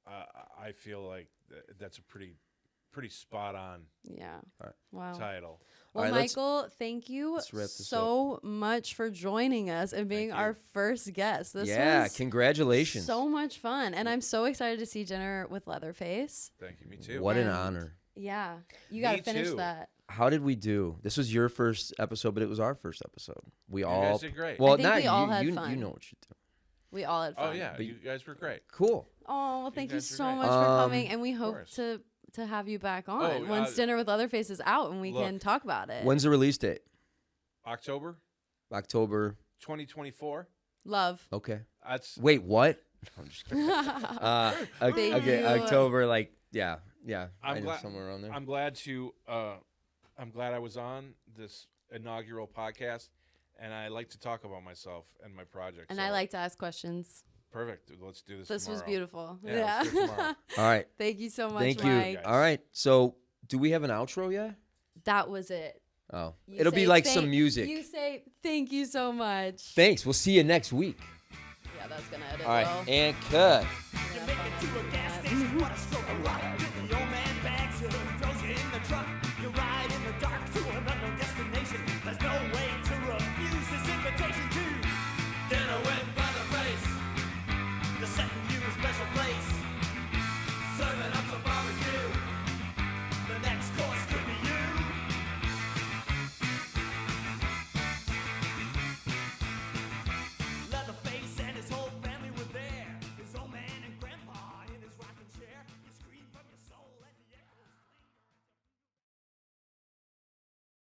S6: I feel like that's a pretty spot on
S3: Yeah.
S2: All right.
S3: Wow.
S6: title.
S3: Well,
S2: All right,
S3: Michael, thank you
S2: let's wrap this
S3: so much for joining us and being our first guest. This was
S2: congratulations.
S3: so much fun. And I'm so excited to see Dinner with Leatherface.
S6: Thank you. Me too.
S2: What an
S3: And
S2: honor.
S3: Yeah. You got to finish
S6: too.
S3: that.
S2: How did we do? This was your first episode, but it was our first episode. We all
S6: guys did great.
S2: Well,
S3: I think
S2: not
S3: we all
S2: you.
S3: had
S2: You
S3: fun.
S2: know what you do.
S3: We all had fun.
S6: Oh yeah,
S2: But
S6: you guys were great.
S2: Cool.
S3: Oh, well, thank you
S6: guys were
S3: so
S6: great.
S3: much for coming. And we hope
S6: course.
S3: to have you back on
S6: Oh,
S3: once Dinner with Leatherface is out and we
S6: look.
S3: can talk about it.
S2: When's the release date?
S6: October
S2: October.
S6: 2024.
S3: Love.
S2: Okay.
S6: That's
S2: Wait, what? I'm just kidding.
S3: Thank
S2: Okay,
S3: you.
S2: October. Like, yeah. I
S6: I'm
S2: know
S6: glad
S2: somewhere around there.
S6: I'm glad to. I'm glad I was on this inaugural podcast, and I like to talk about myself and my project.
S3: And
S6: so
S3: I like to ask questions.
S6: Perfect. Let's do this.
S3: This was
S6: tomorrow.
S3: beautiful.
S6: Yeah. Let's do it tomorrow.
S2: All right.
S3: Thank you so much,
S2: Thank you.
S3: Mike.
S2: All right. So, do we have an outro yet?
S3: That was it.
S2: Oh,
S3: You
S2: it'll be
S3: say
S2: like
S3: thank-
S2: some music.
S3: You say thank you so much.
S2: Thanks. We'll see you next week.
S3: Yeah, that's gonna edit.
S2: All right.
S3: well.
S2: And cut.
S3: Yeah, probably.